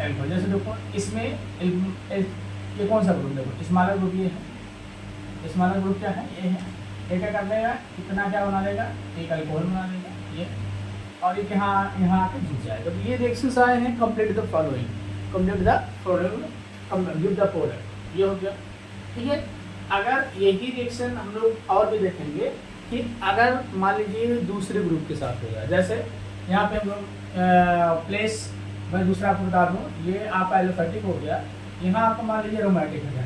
अल्कोहल जैसे देखो इसमें ये कौन सा ग्रुप, देखो स्मॉलर ग्रुप ये है, स्मॉलर ग्रुप क्या है ये है, ये क्या कर देगा इतना क्या बना देगा एक अल्कोहल बना देगा ये, और ये यहाँ आके जुड़ जाएगा। तो ये रिएक्शंस आए हैं complete the following, complete the following give the product, ये हो गया, ठीक है। अगर यही रिएक्शन हम लोग और भी देखेंगे कि अगर मान लीजिए दूसरे ग्रुप के साथ हो जाए, जैसे यहाँ पे हम लोग प्लेस, मैं दूसरा आपको बता दूँ, ये आपका एलोफेटिक हो गया, यहाँ आपको मान लीजिए एरोमेटिक है,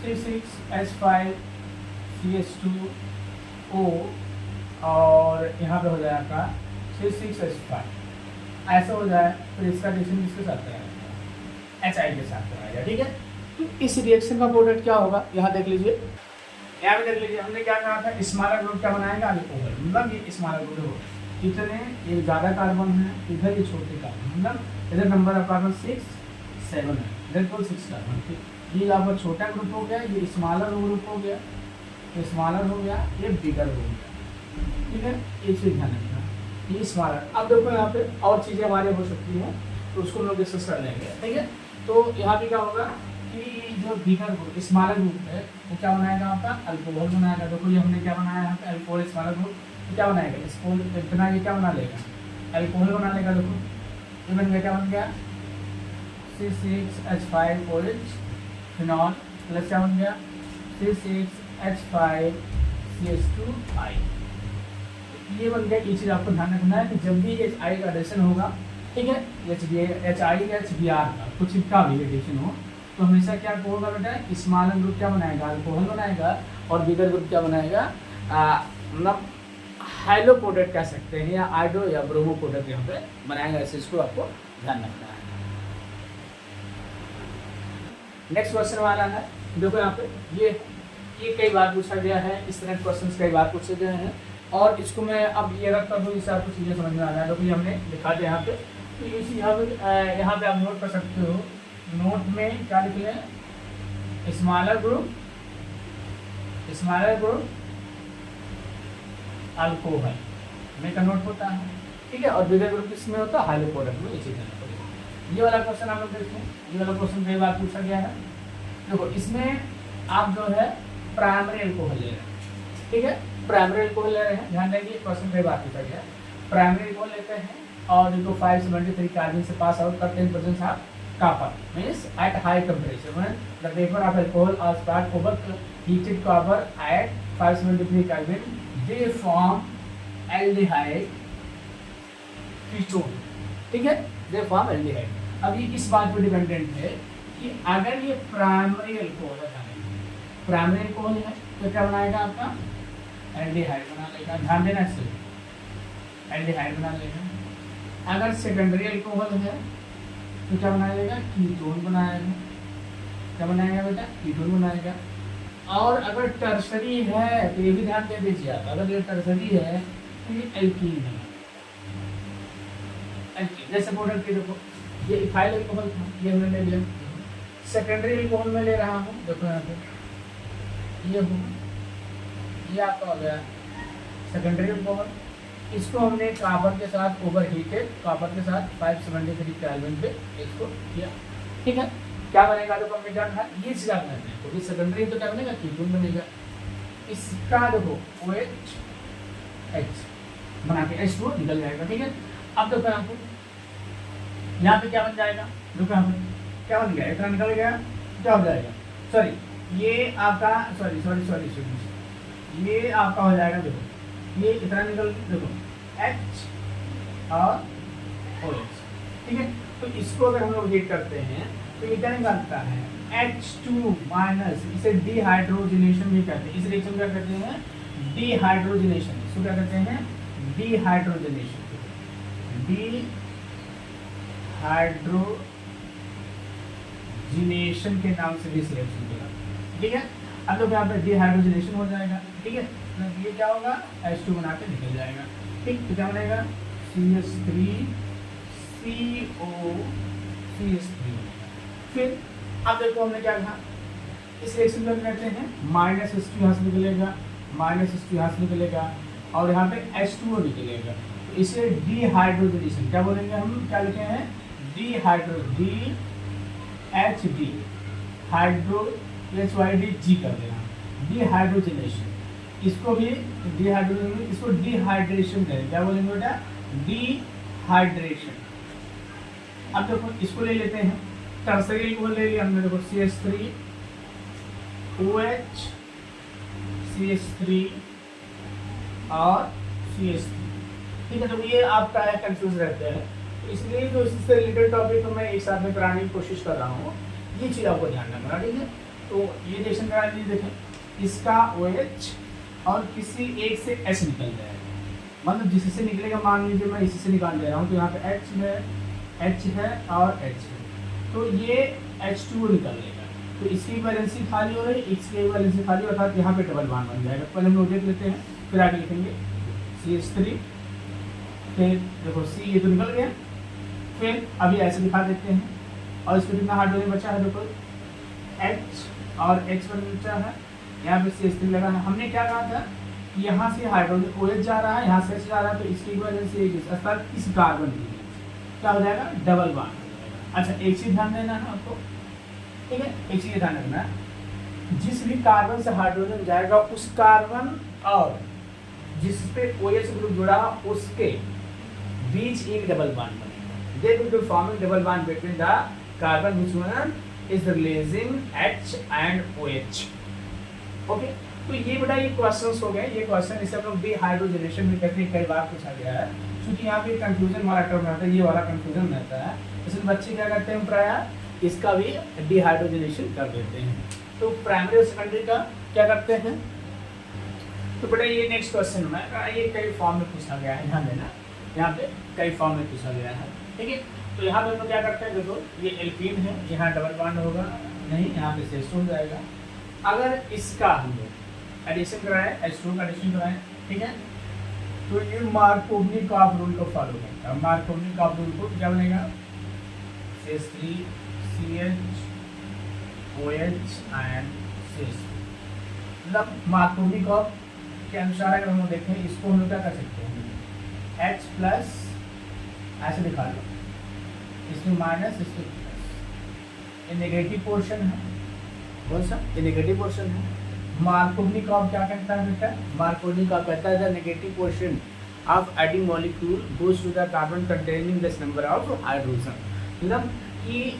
C6H5 CH2O, और यहाँ पे हो जाए आपका C6H5, ऐसा हो जाए तो इसका रिएक्शन किसके साथ कराया HI के साथ कराया जाए, ठीक है। तो इस रिएक्शन का प्रोडक्ट क्या होगा, यहाँ देख लीजिए, यहाँ पे देख लीजिए, हमने क्या कहा था स्मॉलर ग्रुप क्या बनाएगा अल्कोहल, मतलब ये स्मॉलर ग्रुप हो, इतने ये ज़्यादा कार्बन है, इधर ये छोटे कार्बन, मतलब इधर नंबर ऑफ कार्बन 6 7 है, इधर कुल 6 कार्बन, ठीक। ये आपका छोटा ग्रुप हो गया, ये स्मॉलर ग्रुप हो गया, ये स्मॉलर हो गया, ये बिगर हो गया, ठीक है। ये चीज़ ध्यान रखना, ये स्मॉलर। अब देखो यहाँ पे और चीज़ें हमारे हो सकती हैं तो उसको हम लोग डिस्कस कर लेंगे, ठीक है। तो यहाँ पे क्या होगा कि जो बिगर ग्रुप स्मॉलर ग्रुप है वो क्या बनाएगा आपका अल्कोहल बनाएगा। देखो ये हमने क्या बनाया यहाँ पे अल्कोहल स्मॉलर ग्रुप, तो क्या बनाएगा इसको इतना ये क्या बना लेगा अल्कोहल बना लेगा। देखो ये बन गया, क्या बन गया C6H5OH फिनॉल प्लस क्या बन गया C6H5 CH2I, ये बन गया। ये चीज़ आपको ध्यान रखना है कि जब भी HI का एडिशन होगा, ठीक है, HI या HBr का कुछ का भी एडिशन हो तो हमेशा क्या होगा बेटा स्मॉलर ग्रुप क्या बनाएगा अल्कोहल बनाएगा, और बिगर ग्रुप क्या बनाएगा मतलब हाइलो प्रोडक्ट कह सकते हैं, या आइडो या ब्रोमो प्रोडक्ट यहाँ पे बनाएगा। ऐसे इसको आपको ध्यान रखना है। नेक्स्ट क्वेश्चन वाला है, देखो यहाँ पे ये कई बार पूछा गया है, इस तरह क्वेश्चन कई बार पूछे गए हैं, और इसको मैं अब ये रखता हूँ जिससे आपको चीज़ें समझ में आ रहा है। देखो ये हमने लिखा दिया यहाँ पे, तो यहाँ पे आप नोट कर सकते हो, नोट में क्या लिख लें स्मॉलर ग्रुप अल्कोहल में का नोट होता है, ठीक है, और बिगर ग्रुप किसमें होता है हाइलो प्रोडक्ट में, ये चीज़ ये वाला क्वेश्चन आप लोग देखो, ये वाला क्वेश्चन कई बार पूछा गया है। देखो इसमें आप जो है प्राइमरी एल्कोहल ले रहे हैं, ठीक है, प्राइमरी एल्कोहल ले रहे हैं, ध्यान देंगे क्वेश्चन कई बार पूछा गया है। प्राइमरी एल्कोहल लेते हैं और इनको 573 कार्बन से पास आउट करते हैं presence of copper means at high temperature when the vapor of alcohol or spark over heated copper at 573 Kelvin they form aldehyde ketone, ठीक है, they form aldehyde। अब ये इस बात पर डिपेंडेंट है कि अगर ये प्राइमरी अल्कोहल है, प्राइमरी अल्कोहल है तो क्या बनाएगा आपका एल्डिहाइड बना लेगा, ध्यान देना इससे, एल्डिहाइड बना लेगा। अगर सेकेंडरी अल्कोहल है तो क्या बनाएगा, कीटोन बनाएगा, क्या बनाएगा बेटा, कीटोन बनाएगा। और अगर टर्सरी है तो ये भी ध्यान दे दीजिए आप, अगर ये टर्सरी है तो ये एल्कीन है, एल्कीन। जैसे मॉडल की देखो ये इथाइल अल्कोहल था, ये हमने ले लिया, सेकेंडरी अल्कोहल में ले रहा हूँ, देखो यहाँ पे ये हो, ये आपका हो गया सेकेंडरी अल्कोहल। इसको हमने कॉपर के साथ ओवर हीटेड, कॉपर के साथ 573 केल्विन पे इसको किया, ठीक है, क्या बनेगा, जो हमने जाना है ये चीज आपने, क्योंकि सेकेंडरी तो क्या बनेगा, कीटोन बनेगा। इसका देखो OH बना के H2 निकल जाएगा, ठीक है। अब देखो यहाँ पे क्या बन जाएगा, देखो यहाँ पे क्या बन गया, इतना निकल गया, क्या हो जाएगा, सॉरी ये आपका सॉरी ये आपका हो जाएगा, देखो ये इतना निकल, देखो H और OH, ठीक है। तो इसको अगर हम लोग हीट करते हैं तो ये क्या निकलता है, H2 माइनस, इसे डिहाइड्रोजनेशन भी कहते हैं, इस रिएक्शन को क्या कहते हैं, डिहाइड्रोजनेशन, इसको क्या कहते हैं, डिहाइड्रोजनेशन, डिहाइड्रोजनेशन के नाम से भी इस रिएक्शन को, ठीक है। अब लोग यहाँ पे डिहाइड्रोजनेशन हो जाएगा, ठीक है, ये क्या होगा, H2 बना के निकल जाएगा, ठीक। तो क्या बनेगा, CH3CO फिर अब देखो हमने क्या कहा, इस रिएक्शन में कहते हैं माइनस H2 यहाँ से निकलेगा, माइनस H2 यहाँ से निकलेगा और यहाँ पे H2O निकलेगा, तो इसे डिहाइड्रोजनेशन क्या बोलेंगे, हम क्या लिखे हैं, DHD हाइड्रो HYD कर देना, डिहाइड्रोजनेशन, इसको भी डिहाइड्रोजन, इसको डिहाइड्रेशन करें, क्या बोलेंगे बेटा, डिहाइड्रेशन। अब देखो इसको ले लेते हैं, टर्सरी को ले लिया हमने, देखो CH3OH CH3 और CH3, ठीक है। तो ये आपका है, कंफ्यूज रहते हैं, तो इसलिए जो इससे रिलेटेड टॉपिक को मैं एक साथ में कराने की कोशिश कर रहा हूँ, ये चीज़ आपको ध्यान रखना, ठीक है। तो ये रिएक्शन करा लीजिए, देखें इसका OH और किसी एक से H निकल जाएगा, मतलब जिससे निकलेगा, मान लीजिए मैं इसी से निकाल दे रहा हूँ, तो यहाँ पे H है और H है, तो ये H2O निकलेगा, तो इसकी वैलेंसी खाली हो रही, इसकी वैलेंसी खाली, अर्थात यहाँ पे डबल बॉन्ड बन जाएगा। पहले हम लोग देख लेते हैं, फिर आगे लिखेंगे CH3, फिर देखो C ये तो निकल गया, फिर अभी ऐसे दिखा देते हैं, और इसमें कितना हाइड्रोजन बचा है, देखो H और H बचा है, यहाँ पे CH3 लगा है। हमने क्या कहा था, यहाँ से हाइड्रोजन OH जा रहा है, यहाँ से H जा रहा है, तो इसकी वजह से अर्थात इस कार्बन की क्या हो जाएगा, डबल बॉन्ड हो जाएगा। अच्छा एक चीज ध्यान देना है आपको, ठीक है, एक चीज ध्यान रखना, जिस भी कार्बन से हाइड्रोजन जाएगा उस कार्बन और जिस पे OH ग्रुप जुड़ा उसके बीच एक डबल बॉन्ड बनेगा, they will be forming double bond between the carbon which one is releasing H and OH, okay. तो ये बेटा ये क्वेश्चंस हो गए, ये क्वेश्चन इसे हम लोग डिहाइड्रोजनेशन भी कहते हैं, कई बार पूछा गया है, क्योंकि यहाँ पे कंफ्यूजन वाला टर्म रहता है, ये वाला कंफ्यूजन रहता है, इसलिए बच्चे क्या करते हैं, प्रायः इसका भी डिहाइड्रोजनेशन कर देते हैं। तो प्राइमरी और सेकेंडरी का क्या करते हैं, तो बेटा ये नेक्स्ट क्वेश्चन में ये कई फॉर्म में पूछा गया है, ध्यान देना, यहाँ पे कई फॉर्म में पूछा गया है, ठीक है। तो यहाँ पे हम लोग क्या करते हैं, देखो ये एल्कीन है, यहाँ डबल बॉन्ड होगा नहीं, यहाँ पे CH2 हो जाएगा। अगर इसका हम लोग एडिशन कराएं, H2 का एडिशन कराएं, ठीक है, तो ये मार्कोवनिक-कॉफ रूल को फॉलो करता है। मार्कोवनिक-कॉफ रूल को क्या बनेगा, CH3 CH OH and CH3, मतलब मार्कोवनिक-कॉफ के अनुसार अगर हम देखें, इसको हम लोग क्या कर सकते हैं, H प्लस ऐसे दिखा लो, इसमें माइनस, इसमें प्लस। ये नेगेटिव पोर्शन है, कौन सा? ये नेगेटिव पोर्शन है। मार्कोवनिकॉव क्या कहता है बेटा? मार्कोवनिकॉव कहता है the negative portion of adding molecule goes to the carbon containing this number of hydrogen. मतलब कि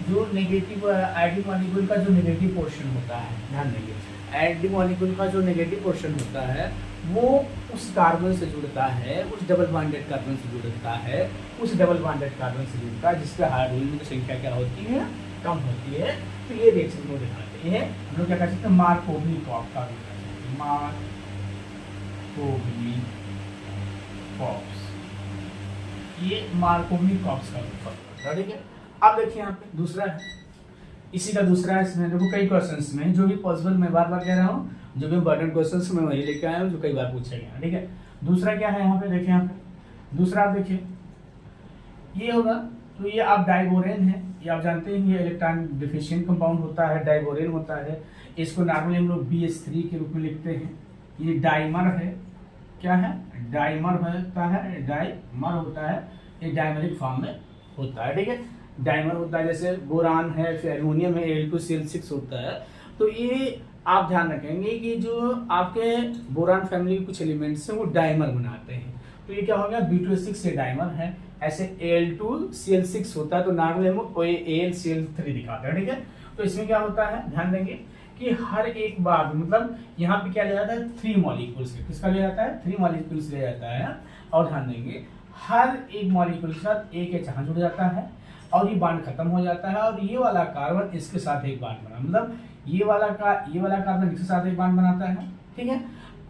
जो नेगेटिव एडिंग मॉलिक्यूल का जो नेगेटिव पोर्शन होता है, ध्यान देंगे, एडिंग मॉलिक्यूल का जो नेगेटिव पोर्शन होता है वो उस कार्बन से जुड़ता है, उस डबल बॉन्डेड कार्बन से जुड़ता है, उस डबल बॉन्डेड कार्बन से जुड़ता है जिसका हाइड्रोजन की संख्या क्या होती है? कम होती है। तो ये रिएक्शन को दिखाते हैं। हम लोग क्या कर सकते हैं? मार्कोवनिकॉव का भी कर सकते हैं, मार्कोवनिकॉव्स, ये मार्कोवनिकॉव्स का भी फॉर्मूला है, ठीक है। अब देखिए यहाँ पे दूसरा है, इसी का दूसरा है। इसमें देखो कई क्वेश्चंस में जो भी पॉसिबल, मैं बार बार कह रहा हूँ, जो भी इंपॉर्टेंट क्वेश्चंस मैं वही लेके आया हूँ जो कई बार पूछे गए हैं, ठीक है। दूसरा क्या है यहाँ पे? देखिए यहाँ पे दूसरा आप देखिए, ये होगा तो ये आप डाइबोरेन है, ये आप जानते हैं, ये इलेक्ट्रॉन डिफिशिएंट कंपाउंड होता है, डाइबोरेन होता है। इसको नॉर्मली हम लोग BH3 के रूप में लिखते हैं। ये डाइमर है, क्या है? डाइमर होता है, डाइमर होता है, ये डाइमरिक फॉर्म में होता है, ठीक है। डाइमर होता है, जैसे बोरान है, फिर एल्युमिनियम है, Al2Cl6 होता है। तो ये आप ध्यान रखेंगे कि जो आपके बोरान फैमिली के कुछ एलिमेंट्स हैं वो डाइमर बनाते हैं। तो ये क्या हो गया? B2S6 ये डाइमर है। ऐसे Al2Cl6 होता है तो नॉर्मली हम AlCl3 दिखाते हैं, ठीक है। तो इसमें क्या होता है? ध्यान देंगे कि हर एक बार मतलब यहाँ पे क्या लिया जाता है? 3 मॉलिक्यूल्स। किसका लिया जाता है? 3 मॉलिक्यूल्स लिया जाता है। और ध्यान देंगे हर एक मॉलिक्यूल के साथ एक H जुड़ जाता है और ये बॉन्ड खत्म हो जाता है और ये वाला कार्बन इसके साथ एक बॉन्ड बना, मतलब ये वाला कार्बन इसके साथ एक बॉन्ड बनाता है, ठीक है।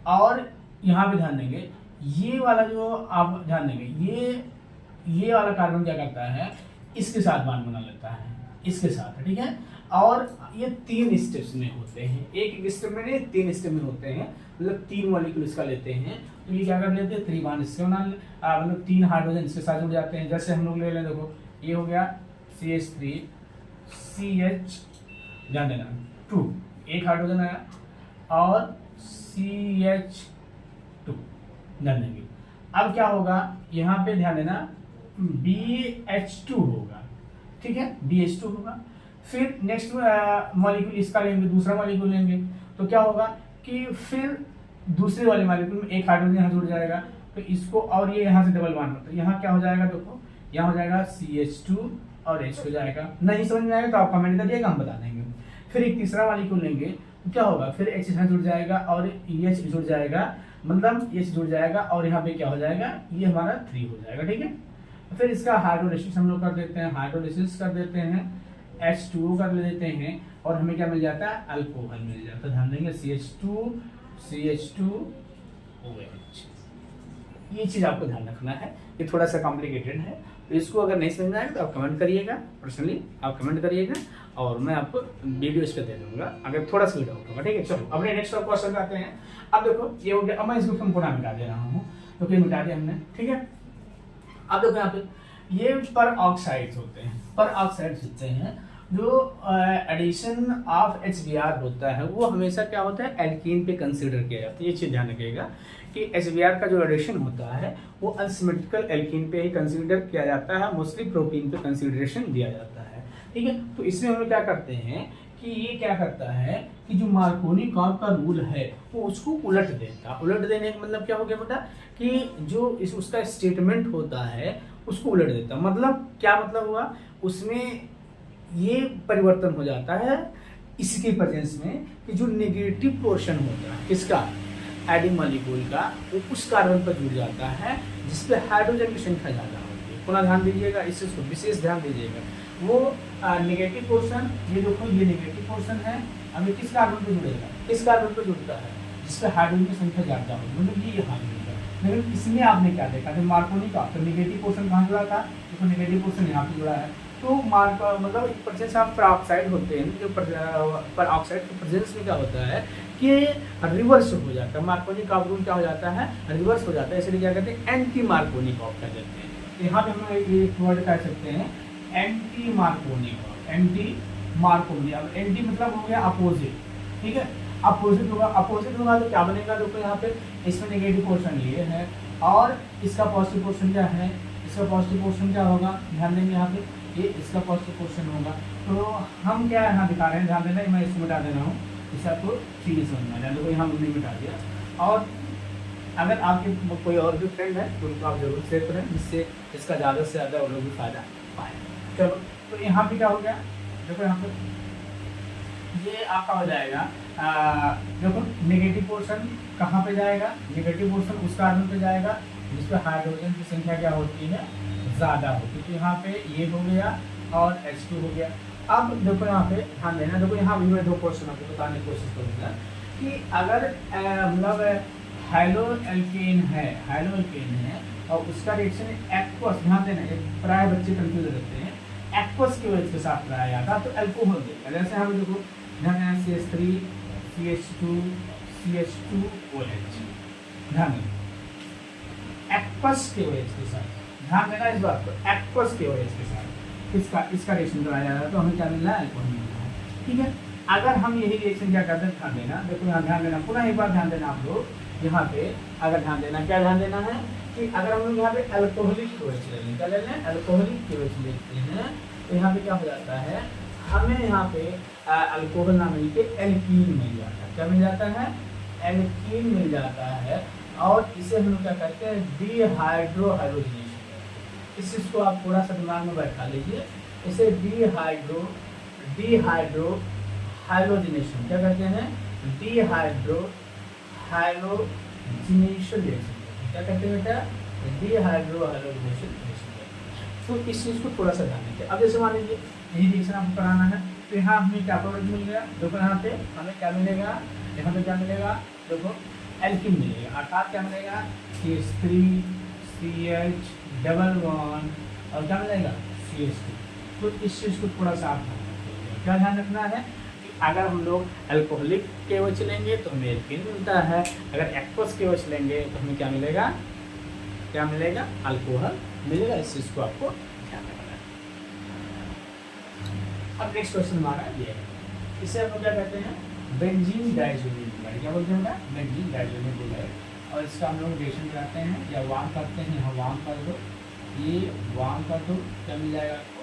और यहाँ पे ध्यान देंगे ये वाला जो आप ध्यान देंगे ये वाला कार्बन क्या करता है? इसके साथ बॉन्ड बना लेता है, इसके साथ, ठीक है। और ये 3 स्टेप्स में होते हैं, एक स्टेप में नहीं 3 स्टेप में होते हैं, मतलब 3 मॉलिक्यूल इसका लेते हैं तो ये क्या कर लेते हैं? 3 बॉन्ड इससे बना मतलब 3 हाइड्रोजन इसके साथ जुड़ जाते हैं। जैसे हम लोग ले लें, देखो ये हो गया CH3 CH, ध्यान देना 2, एक हाइड्रोजन आया और CH2, ध्यान देंगे। अब क्या होगा? यहाँ पे ध्यान देना BH2 होगा, ठीक है, BH2 होगा। फिर नेक्स्ट मॉलिक्यूल इसका लेंगे, दूसरा मॉलिक्यूल लेंगे तो क्या होगा कि फिर दूसरे वाले मॉलिक्यूल में एक हाइड्रोजन यहाँ जुड़ जाएगा तो इसको, और ये यहाँ से डबल बॉन्ड होता है, यहाँ क्या हो जाएगा? देखो यहाँ हो जाएगा CH2 और H हो जाएगा। नहीं समझ में आएगा तो आप कमेंट करिएगा, हम बता देंगे। फिर एक तीसरा मॉलिक्यूल लेंगे तो क्या होगा? फिर H यहाँ जुड़ जाएगा और H जुड़ जाएगा, मतलब H जुड़ जाएगा और यहाँ पे क्या हो जाएगा? ये हमारा 3 हो जाएगा, ठीक है। फिर इसका हाइड्रोलिसिस हम लोग कर देते हैं, हाइड्रोलिसिस कर देते हैं, H2O कर लेते हैं और हमें क्या मिल जाता है? अल्कोहल मिल जाता है। ध्यान देंगे CH2OH, ये चीज़ आपको ध्यान रखना है। ये थोड़ा सा कॉम्प्लिकेटेड है तो इसको अगर नहीं समझ में आएगा तो आप कमेंट करिएगा, पर्सनली आप कमेंट करिएगा और मैं आपको वीडियो इस पर दे दूंगा अगर थोड़ा सा भी डाउट होगा, ठीक है। चलो अपने नेक्स्ट क्वेश्चन आते हैं। अब देखो ये हो गया, अब मैं इसको संपूर्ण मिटा दे रहा हूँ तो फिर मिटा दिया हमने, ठीक है। अब देखो यहाँ पे ये पर ऑक्साइड्स होते हैं, पर ऑक्साइड्स होते हैं जो एडिशन ऑफ HBr होता है वो हमेशा क्या होता है? एल्कीन पे कंसीडर किया जाता है। ये चीज़ ध्यान रखिएगा कि HBr का जो एडिशन होता है वो अनसिमेट्रिकल एल्कीन पे ही कंसीडर किया जाता है, मोस्टली प्रोपीन पे कंसीडरेशन दिया जाता है, ठीक है। तो इसमें हम लोग क्या करते हैं कि ये क्या करता है कि जो मार्कोवनिकॉव का रूल है वो उसको उलट देता है। उलट देने का मतलब क्या हो गया बेटा कि जो उसका स्टेटमेंट होता है उसको उलट देता है। मतलब क्या मतलब हुआ? उसमें ये परिवर्तन हो जाता है इसके प्रेजेंस में कि जो नेगेटिव पोर्शन होता है किसका? एडिंग मॉलिक्यूल का, वो उस कार्बन पर जुड़ जाता है जिसपे हाइड्रोजन की संख्या ज़्यादा होती है। पुनः ध्यान दीजिएगा, इस चीज़ को विशेष ध्यान दीजिएगा। वो नेगेटिव पोर्शन, ये देखो ये नेगेटिव पोर्शन है, अभी किस कार्बन पर जुड़ेगा? किस कार्बन पर जुड़ता है? जिसपे हाइड्रोजन की संख्या ज़्यादा होगी, मतलब ये यहाँ जुड़ेगा। लेकिन इसमें आपने क्या देखा? जब मार्कोवनिकॉव तो नेगेटिव पोर्शन कहाँ जुड़ा था? तो नेगेटिव पोर्शन यहाँ पे जुड़ा है। तो मतलब प्रेजेंस ऑफ परऑक्साइड होते हैं, जो परऑक्साइड के प्रेजेंस में क्या होता है कि रिवर्स हो जाता है। मार्कोवनिकॉव रूल क्या हो जाता है? रिवर्स हो जाता है, इसलिए क्या कहते हैं? एंटी मार्कोवनिकॉव कह देते हैं। यहाँ पे हम ये वर्ड कह सकते हैं एंटी मार्कोवनिकॉव, एंटी मार्कोवनिकॉव। एंटी मतलब हो गया अपोजिट, ठीक है। अपोजिट होगा, अपोजिट होगा तो क्या बनेगा? देखो यहाँ पे इसमें नेगेटिव पोर्शन ये है और इसका पॉजिटिव पोर्शन क्या है? इसका पॉजिटिव पोर्शन क्या होगा, ध्यान देंगे यहाँ पे, ये इसका पॉजिटिव पोर्शन होगा। तो हम क्या यहाँ दिखा रहे हैं, ध्यान देना, मैं इसको मिटा दे रहा हूँ, इससे आपको ठीक है समझ में आ जाए। देखो यहाँ हमने मिटा दिया। और अगर आपके कोई और भी फ्रेंड है तो उनको आप जरूर शेयर करें, जिससे इसका ज़्यादा से ज़्यादा वो लोग भी फायदा पाए। चलो, तो यहाँ पे क्या हो गया, देखो यहाँ पे ये आपका हो जाएगा, देखो नेगेटिव पोर्शन कहाँ पे जाएगा, नेगेटिव पोर्शन उस कार्बन पे जाएगा जिस पे हाइड्रोजन की संख्या क्या होती है, ज़्यादा होती है। तो यहाँ पे ये हो गया और H2 हो गया। अब देखो यहाँ पे ध्यान देना, देखो यहाँ भी मैं दो क्वेश्चन आपको बताने की कोशिश करूँगा कि अगर मतलब हाइलो एल्केन है, हाइलो एल्केन है और उसका रिएक्शन एक्वस, ध्यान देना, प्राय बच्चे कंफ्यूज रहते हैं, एक्वस की वजह के साथ कराया जाता तो अल्कोहल देगा। जैसे हम देखो ध्यान देना, CH3 CH2 CH2 OH, ध्यान देना एक्वस के वजह के साथ, ध्यान देना इस बात पर, एक्वस के वजह के साथ इसका रिएक्शन कराया जाता है तो हमें क्या मिल रहा है, अल्कोहल मिल रहा है। ठीक है, अगर हम यही रिएक्शन क्या करते हैं, ध्यान देना, देखो यहाँ ध्यान देना, पुनः एक बार ध्यान देना आप लोग यहाँ पे, अगर ध्यान देना, क्या ध्यान देना है कि अगर हम लोग यहाँ पे अल्कोहलिक OH ले लें, क्या ले लें, अल्कोहलिक OH लेते हैं, तो यहाँ पे क्या हो जाता है, हमें यहाँ पे अल्कोहल ना मिल के एल्कीन मिल जाता है। क्या मिल जाता है, एल्कीन मिल जाता है। और इसे हम लोग क्या करते हैं, डिहाइड्रो हाइड्रोजनेशन। इस चीज़ को आप थोड़ा सा दिमाग में बैठा लीजिए, इसे डिहाइड्रो हाइड्रोजनेशन क्या कहते हैं, डिहाइड्रो हाइड्रोजनेशन रिएक्शन क्या कहते हैं बेटा, डिहाइड्रो हाइड्रोजनेशन रिएक्शन। तो इस चीज़ को थोड़ा सा ध्यान दीजिए। अब जैसे मान लीजिए यही रिएक्शन आपको कराना है, तो यहाँ हमें क्या प्रोडक्ट मिल गया, देखो यहाँ पे हमें क्या मिलेगा, यहाँ पे क्या मिलेगा, देखो एल्कीन मिलेगा, अर्थात क्या मिलेगा, CH3 CH डबल वन और क्या मिलेगा, CH2। तो इस चीज़ को थोड़ा सा आप ध्यान रखिएगा। क्या ध्यान रखना है कि अगर हम लोग अल्कोहलिक के OH लेंगे तो हमें एल्कीन मिलता है, अगर एक्वस के OH लेंगे तो हमें क्या मिलेगा, क्या मिलेगा, अल्कोहल मिलेगा। इस चीज़ को आपको ध्यान रखना है। अब नेक्स्ट क्वेश्चन हमारा ये है, इसे हम लोग क्या कहते हैं, बेंजीन डाइज़ोनिल क्लोराइड। क्या बोलते हैं, बेंजीन डाइज़ोनिल क्लोराइड। और इसका हम लोग रिएक्शन कराते हैं या वार्म करते हैं, यहाँ वार्म कर दो, ये वार्म कर दो, क्या मिल जाएगा आपको,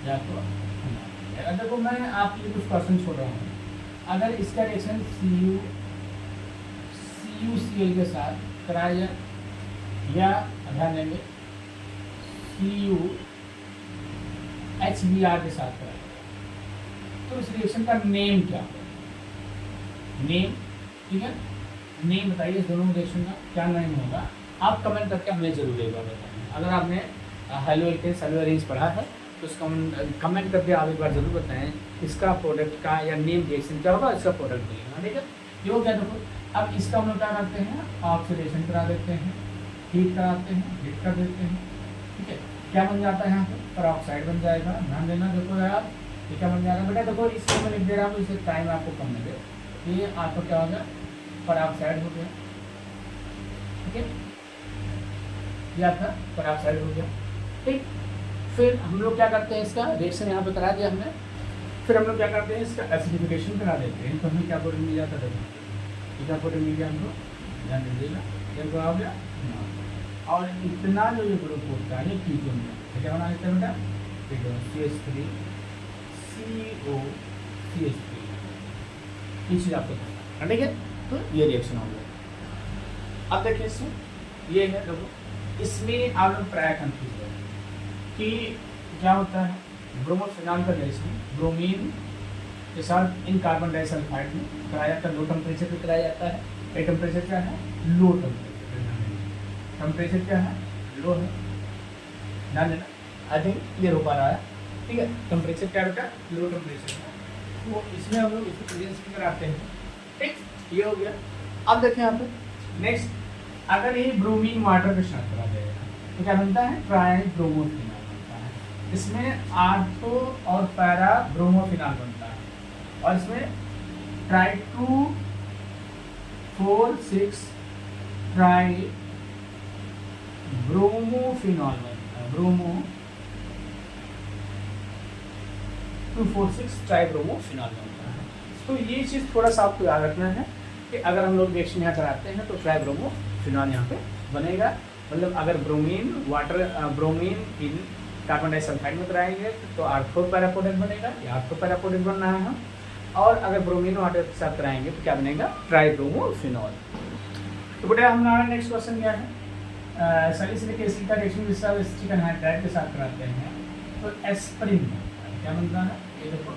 या तो देखो मैं आपके लिए कुछ क्वेश्चन छोड़ रहा हूँ। अगर इसका रिएक्शन CuCl के साथ कराया जाए या ध्यान देंगे CuHBr के साथ कराया जाए, तो इस रिएक्शन का नेम क्या होगा, नेम, ठीक है, नेम बताइए इस दोनों रिएक्शन का क्या नेम होगा, आप कमेंट करके हमें जरूर एक बार बताएं। अगर आपने हाइलो एल्केन सैल्यूलर अरेंज पढ़ा है तो उसका कमेंट करके आप एक बार जरूर बताएं इसका प्रोडक्ट का या नेम रिएक्शन क्या होगा, इसका प्रोडक्ट मिलेगा। ठीक है, ये हो गया। देखो अब इसका हम लोग क्या करते हैं, ऑक्सीडेशन करा देते हैं, हीट कराते हैं, हीट कर देते हैं। ठीक है, क्या बन जाता है, यहाँ पे परऑक्साइड बन जाएगा। ध्यान देना, देखो यार ये क्या बन जाएगा बेटा, देखो इसको मैं लिख दे रहा हूँ, इसे टाइम आपको कम लगे। ये आपको क्या हो गया, परऑक्साइड हो गया। ठीक है, ये आपका परऑक्साइड हो गया। ठीक, फिर हम लोग क्या करते हैं, इसका रिएक्शन यहाँ पे करा दिया हमने, फिर हम लोग क्या करते हैं, इसका एसिडिफिकेशन करा देते हैं। तो हमें क्या प्रोटीन मिल जाता है, देखो क्या प्रोटीन मिल गया हमको, ध्यान दीजिएगा, ये क्या हो गया, और इतना जो ये ग्रुप होता है ये कीटोन में क्या बना देते हैं बेटा, CH3 CO CH3, ये चीज़ आपको करना। ठीक है, तो ये रिएक्शन हो गया। अब देखिए इसमें ये है, देखो इसमें आप लोग प्राय कंफ्यूज हो कि क्या होता है, ब्रोमोफिनॉल का रिएक्शन ब्रोमीन के साथ इन कार्बन डाइसल्फाइड में कराया जाता है, लो टेम्परेचर पे कराया जाता है। ये टेम्परेचर क्या है, लो टेम्परेचर, टेम्परेचर क्या है, लो है। ध्यान देना, आई थिंक क्लियर हो पा रहा है। ठीक है, टेम्परेचर क्या होता है, लो टेम्परेचर है, तो इसमें हम लोग इसको प्रेजेंस में कराते हैं। ठीक, ये हो गया। अब देखें यहाँ पे नेक्स्ट, अगर ये ब्रोमीन वाटर के साथ करा जाएगा तो क्या बनता है, ट्राई ब्रोमोफिनॉल बनता है। इसमें आर्थो और पैरा ब्रोमोफिनॉल बनता है, और इसमें ट्राई 2 4 6 ट्राई ब्रोमोफिनॉल बनता है, ब्रोमो 2 4 6 ट्राई ब्रोमोफिनॉल बनता है। तो ये चीज़ थोड़ा सा आपको याद रखना है कि अगर हम लोग रिएक्शन यहाँ कराते हैं तो ट्राई ब्रोमोफिनॉल यहाँ पे बनेगा। मतलब अगर ब्रोमीन इन कार्बन डाइसल्फाइड में कराएंगे तो आर्थो पैरापोडेट बनेगा, ये आर्थो पैरापोडेट बनना है हम। और अगर ब्रोमीन वाटर के साथ कराएंगे तो क्या बनेगा, ट्राइब्रोमोफिनॉल। तो बेटा हमारा नेक्स्ट क्वेश्चन क्या है, सैलिसिलिक एसिड का रिएक्शन जिसका एसिटिक एनहाइड्राइड के साथ कराते हैं तो एस्प्रिन बनता है। क्या बनता है, ये देखो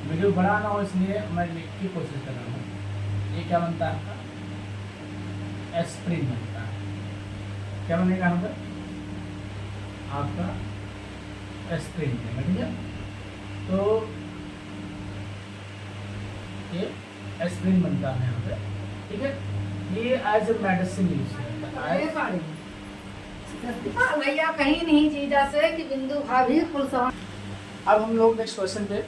वीडियो बड़ा ना हो इसलिए मैं लिख की कोशिश कर रहा हूँ। ये क्या बनता है आपका, एस्प्रिन बनता है। क्या बनेगा यहाँ पर आपका एस्प्रिन बनेगा, ठीक है। तो ये एस्प्रिन बनता है यहाँ पे, ठीक है। ये एज ए मेडिसिन यूज होता है। भैया कहीं नहीं जीजा से कि बिंदु भाभी कुल समान। अब हम लोग नेक्स्ट क्वेश्चन पे